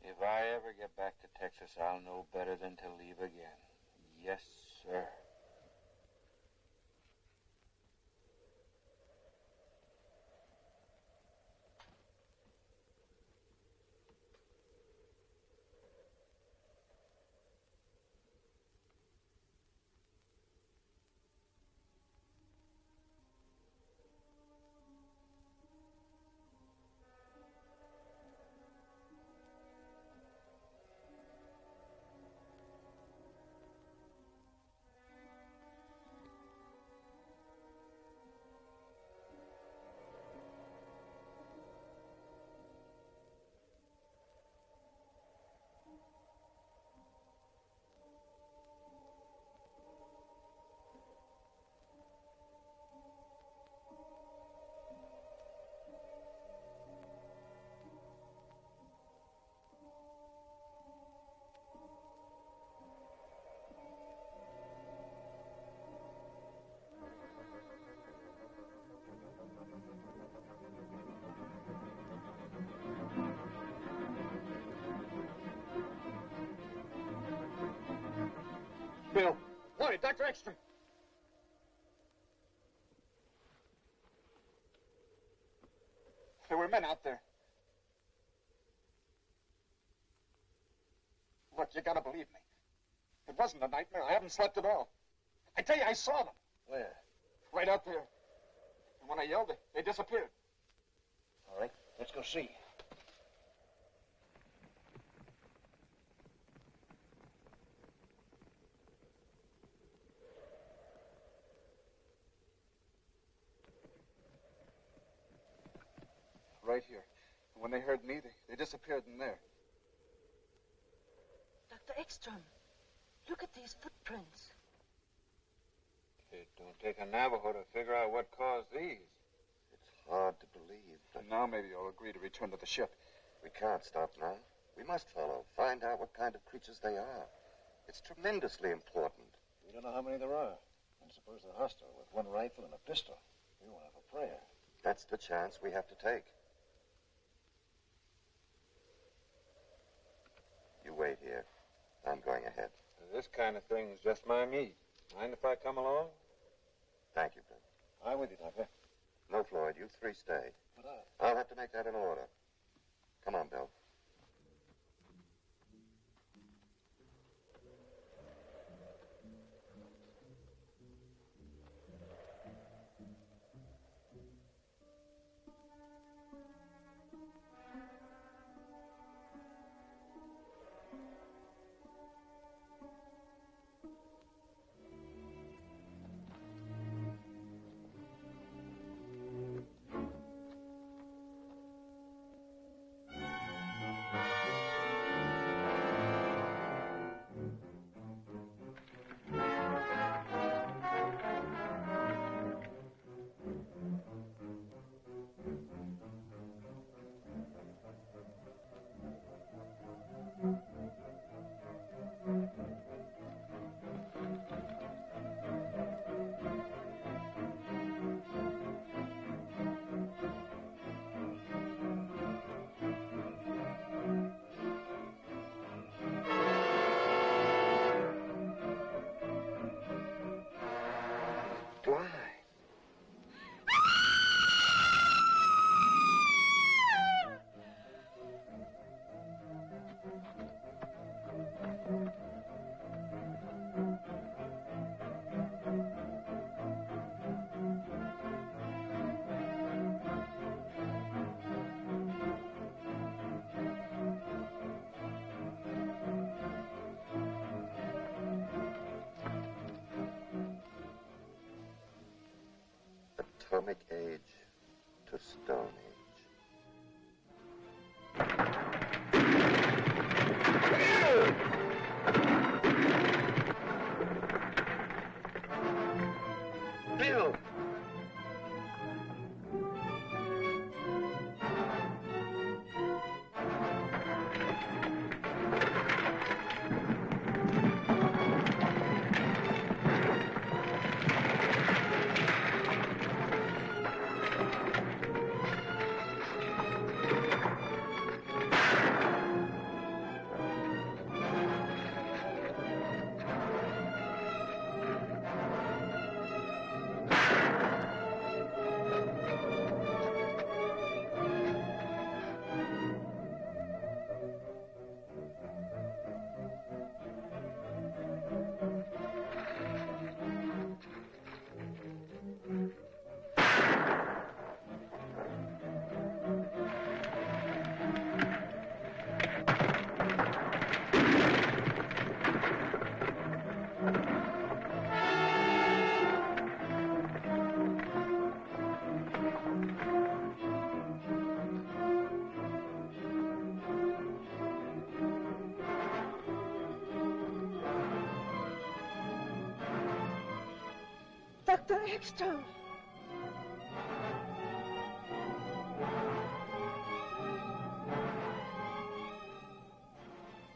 Speaker 8: If I ever get back to Texas, I'll know better than to leave again. Yes, sir.
Speaker 14: Bill. Lloyd, Dr. Ekstrom. There were men out there. Look, you gotta believe me. It wasn't a nightmare. I haven't slept at all. I tell you, I saw them.
Speaker 3: Where?
Speaker 14: Right out there. And when I yelled, they disappeared.
Speaker 3: All right, let's go see.
Speaker 14: Right here. And when they heard me, they disappeared in there.
Speaker 10: Dr. Ekstrom, look at these footprints.
Speaker 8: It don't take a Navajo to figure out what caused these.
Speaker 4: It's hard to believe.
Speaker 14: And now maybe you'll agree to return to the ship.
Speaker 4: We can't stop now. We must follow. Find out what kind of creatures they are. It's tremendously important.
Speaker 3: We don't know how many there are. And suppose they're hostile with one rifle and a pistol. We won't have a prayer.
Speaker 4: That's the chance we have to take. You wait here. I'm going ahead.
Speaker 8: This kind of thing's just my meat. Mind if I come along?
Speaker 4: Thank you, Bill.
Speaker 3: I'm with you, Doctor.
Speaker 4: No, Floyd, you three stay.
Speaker 3: But
Speaker 4: I'll have to make that in order. Come on, Bill. atomic age to stone age.
Speaker 3: Bill!
Speaker 15: Dr. Ekstrom.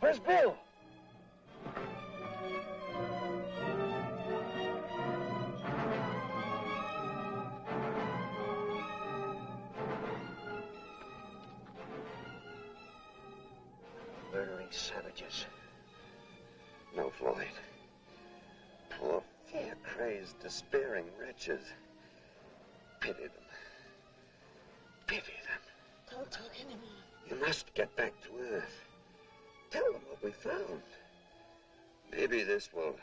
Speaker 3: Where's Bill?
Speaker 4: Murdering savages. No, Floyd. Poor fear-crazed, despairing wretches. Pity them. Pity them.
Speaker 15: Don't talk anymore.
Speaker 4: You must get back to Earth. Tell them what we found. Maybe this will...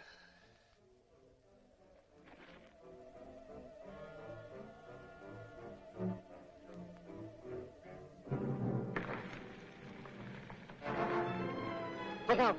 Speaker 3: Look out!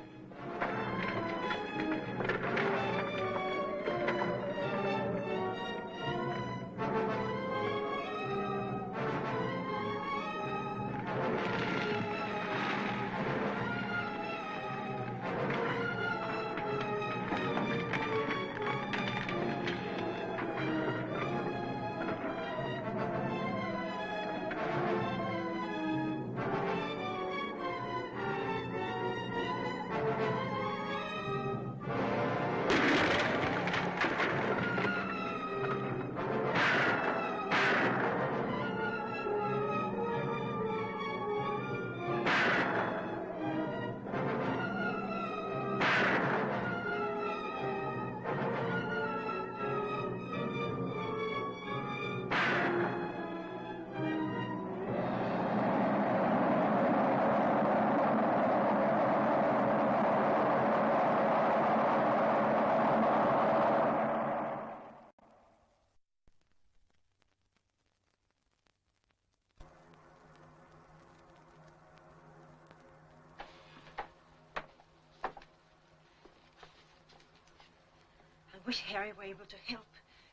Speaker 10: I wish Harry were able to help.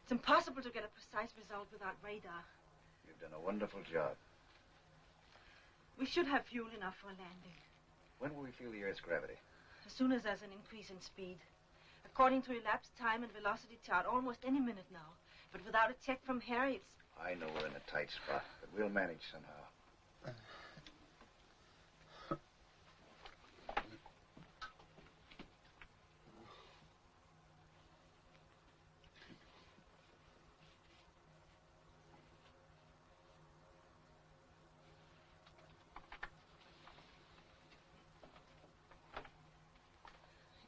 Speaker 10: It's impossible to get a precise result without radar.
Speaker 3: You've done a wonderful job.
Speaker 10: We should have fuel enough for a landing.
Speaker 3: When will we feel the Earth's gravity?
Speaker 10: As soon as there's an increase in speed. According to elapsed time and velocity chart, almost any minute now. But without a check from Harry, it's...
Speaker 3: I know we're in a tight spot, but we'll manage somehow.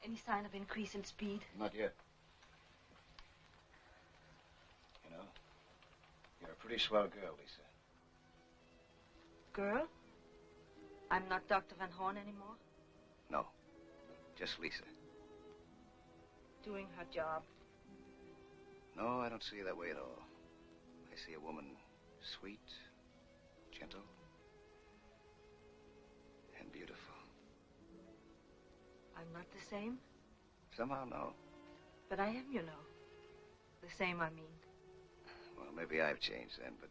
Speaker 10: Any sign of increase in speed?
Speaker 3: Not yet. You know, you're a pretty swell girl, Lisa.
Speaker 10: Girl? I'm not Dr. Van Horn anymore?
Speaker 3: No, just Lisa.
Speaker 10: Doing her job.
Speaker 3: No, I don't see you that way at all. I see a woman sweet, gentle, and beautiful.
Speaker 10: I'm not the same?
Speaker 3: Somehow, no.
Speaker 10: But I am, you know. The same, I mean.
Speaker 3: Well, maybe I've changed then, but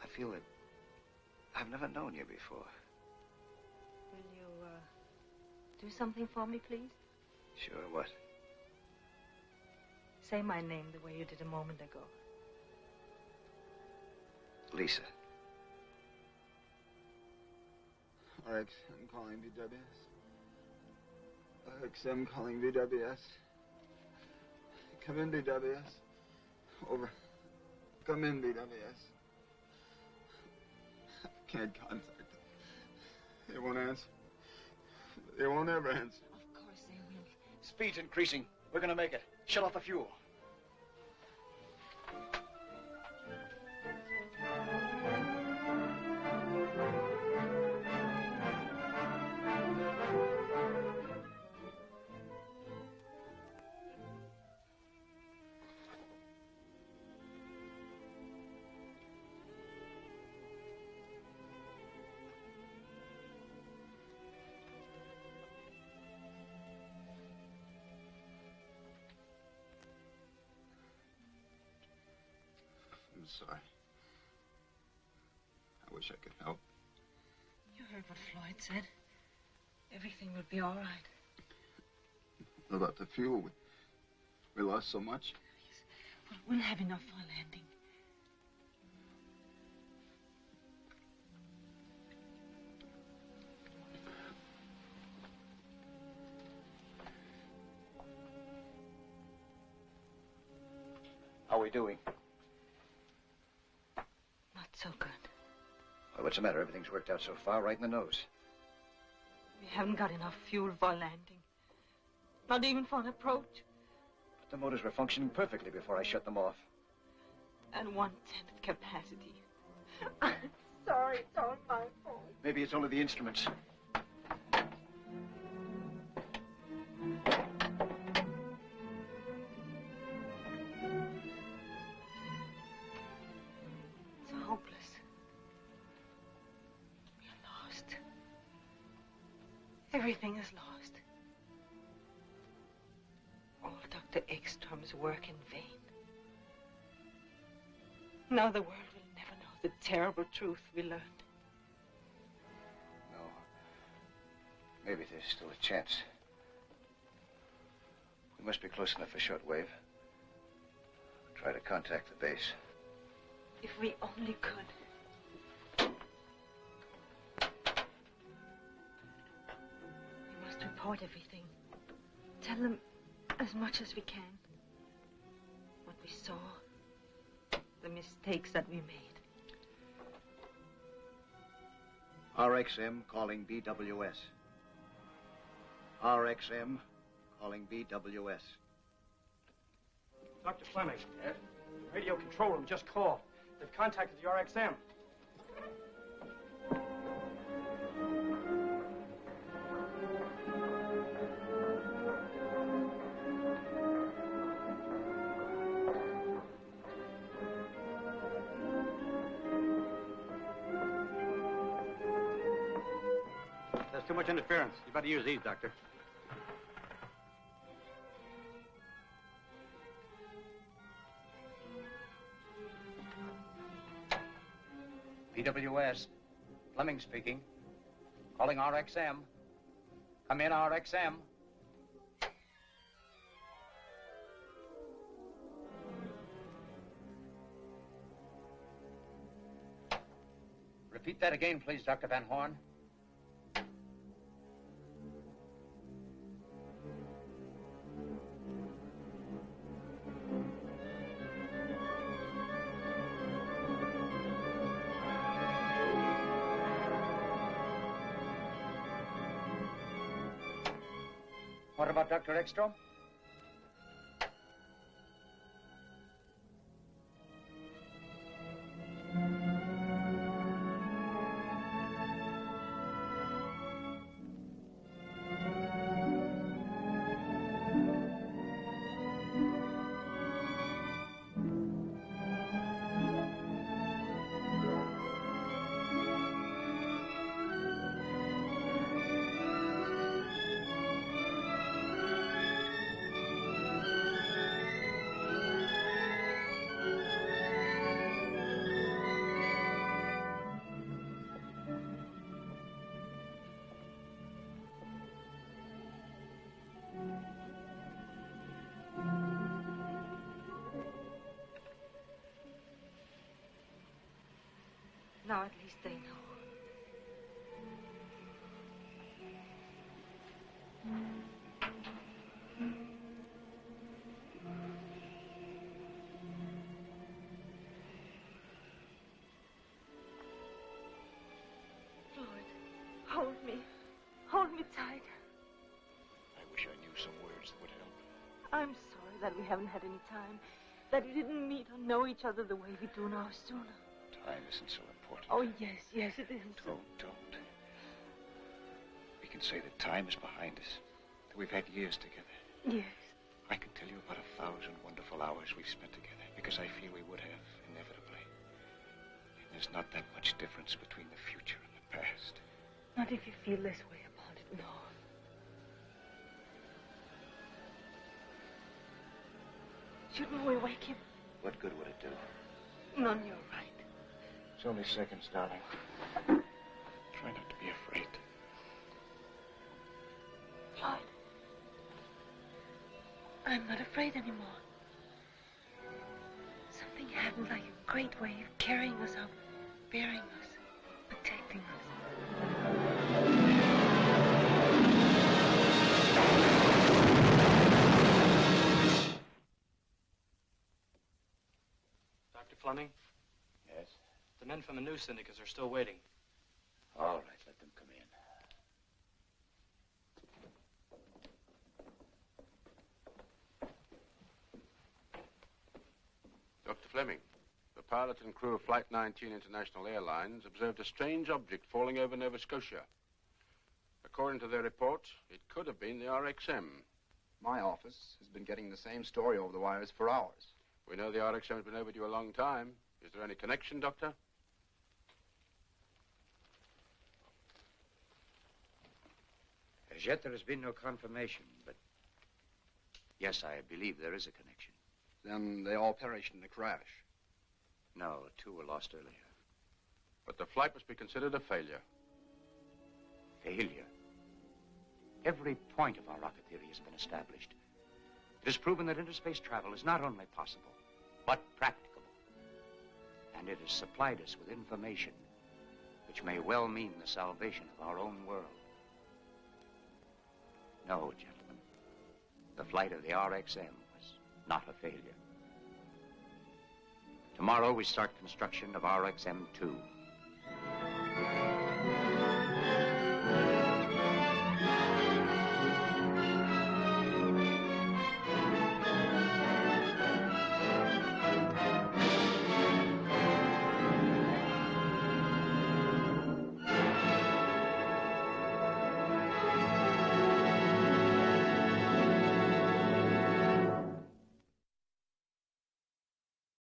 Speaker 3: I feel that I've never known you before.
Speaker 9: Will you, do something for me, please?
Speaker 3: Sure, what?
Speaker 9: Say my name the way you did a moment ago.
Speaker 3: Lisa.
Speaker 16: RXM calling BWS. RXM calling BWS. Come in, BWS. Over. Come in, BWS. I can't contact them. They won't answer. They won't ever answer.
Speaker 10: Of course they will.
Speaker 3: Speed's increasing. We're gonna make it. Shut off the fuel.
Speaker 16: I'm sorry. I wish I could help.
Speaker 10: You heard what Floyd said. Everything will be all right.
Speaker 16: What about the fuel? We lost so much.
Speaker 10: But we'll have enough for a landing.
Speaker 3: How are we doing?
Speaker 10: Not so good.
Speaker 3: Well, what's the matter? Everything's worked out so far, right in the nose.
Speaker 10: We haven't got enough fuel for a landing. Not even for an approach.
Speaker 3: But the motors were functioning perfectly before I shut them off.
Speaker 10: And 1/10 of capacity. I'm sorry, it's all my fault.
Speaker 3: Maybe it's only the instruments.
Speaker 10: It's hopeless. We're lost. Everything is lost. All Dr. Ekstrom's work in vain. Now the world will never know the terrible truth we learned.
Speaker 3: No. Maybe there's still a chance. We must be close enough for shortwave. Try to contact the base.
Speaker 10: If we only could. We must report everything. Tell them as much as we can. What we saw. The mistakes that we made.
Speaker 3: RXM calling BWS. RXM calling BWS.
Speaker 13: Dr. Fleming. Yes? Radio control room just called. They've contacted the RXM. There's too much interference. You better use these, Doctor.
Speaker 5: BWS. Fleming speaking. Calling RXM. Come in, RXM. Repeat that again, please, Dr. Van Horn. What about Dr. Ekstrom?
Speaker 10: Now at least they know. Lloyd, hold me. Hold me tight.
Speaker 3: I wish I knew some words that would help.
Speaker 10: I'm sorry that we haven't had any time. That we didn't meet or know each other the way we do now sooner.
Speaker 3: Time isn't so important.
Speaker 10: Oh, yes, it isn't.
Speaker 3: Don't. We can say that time is behind us. That we've had years together.
Speaker 10: Yes.
Speaker 3: I can tell you about 1,000 wonderful hours we've spent together because I feel we would have, inevitably. And there's not that much difference between the future and the past.
Speaker 10: Not if you feel this way about it, no. Shouldn't we wake him?
Speaker 3: What good would it do?
Speaker 10: None, you're right.
Speaker 3: It's only seconds, darling. Try not to be afraid.
Speaker 10: Lloyd, I'm not afraid anymore. Something happened like a great wave carrying us up, bearing us, protecting us.
Speaker 11: Dr. Fleming?
Speaker 3: Yes?
Speaker 11: The men from the news syndicates are still waiting.
Speaker 3: All right, let them come in.
Speaker 6: Dr. Fleming, the pilot and crew of Flight 19 International Airlines observed a strange object falling over Nova Scotia. According to their report, it could have been the RXM.
Speaker 7: My office has been getting the same story over the wires for hours.
Speaker 6: We know the RXM has been overdue a long time. Is there any connection, Doctor?
Speaker 5: As yet, there has been no confirmation, but yes, I believe there is a connection.
Speaker 7: Then they all perished in a crash.
Speaker 5: No, 2 were lost earlier.
Speaker 6: But the flight must be considered a failure.
Speaker 5: Failure? Every point of our rocket theory has been established. It is proven that interspace travel is not only possible, but practicable. And it has supplied us with information which may well mean the salvation of our own world. No, gentlemen. The flight of the RXM was not a failure. Tomorrow we start construction of RXM-2.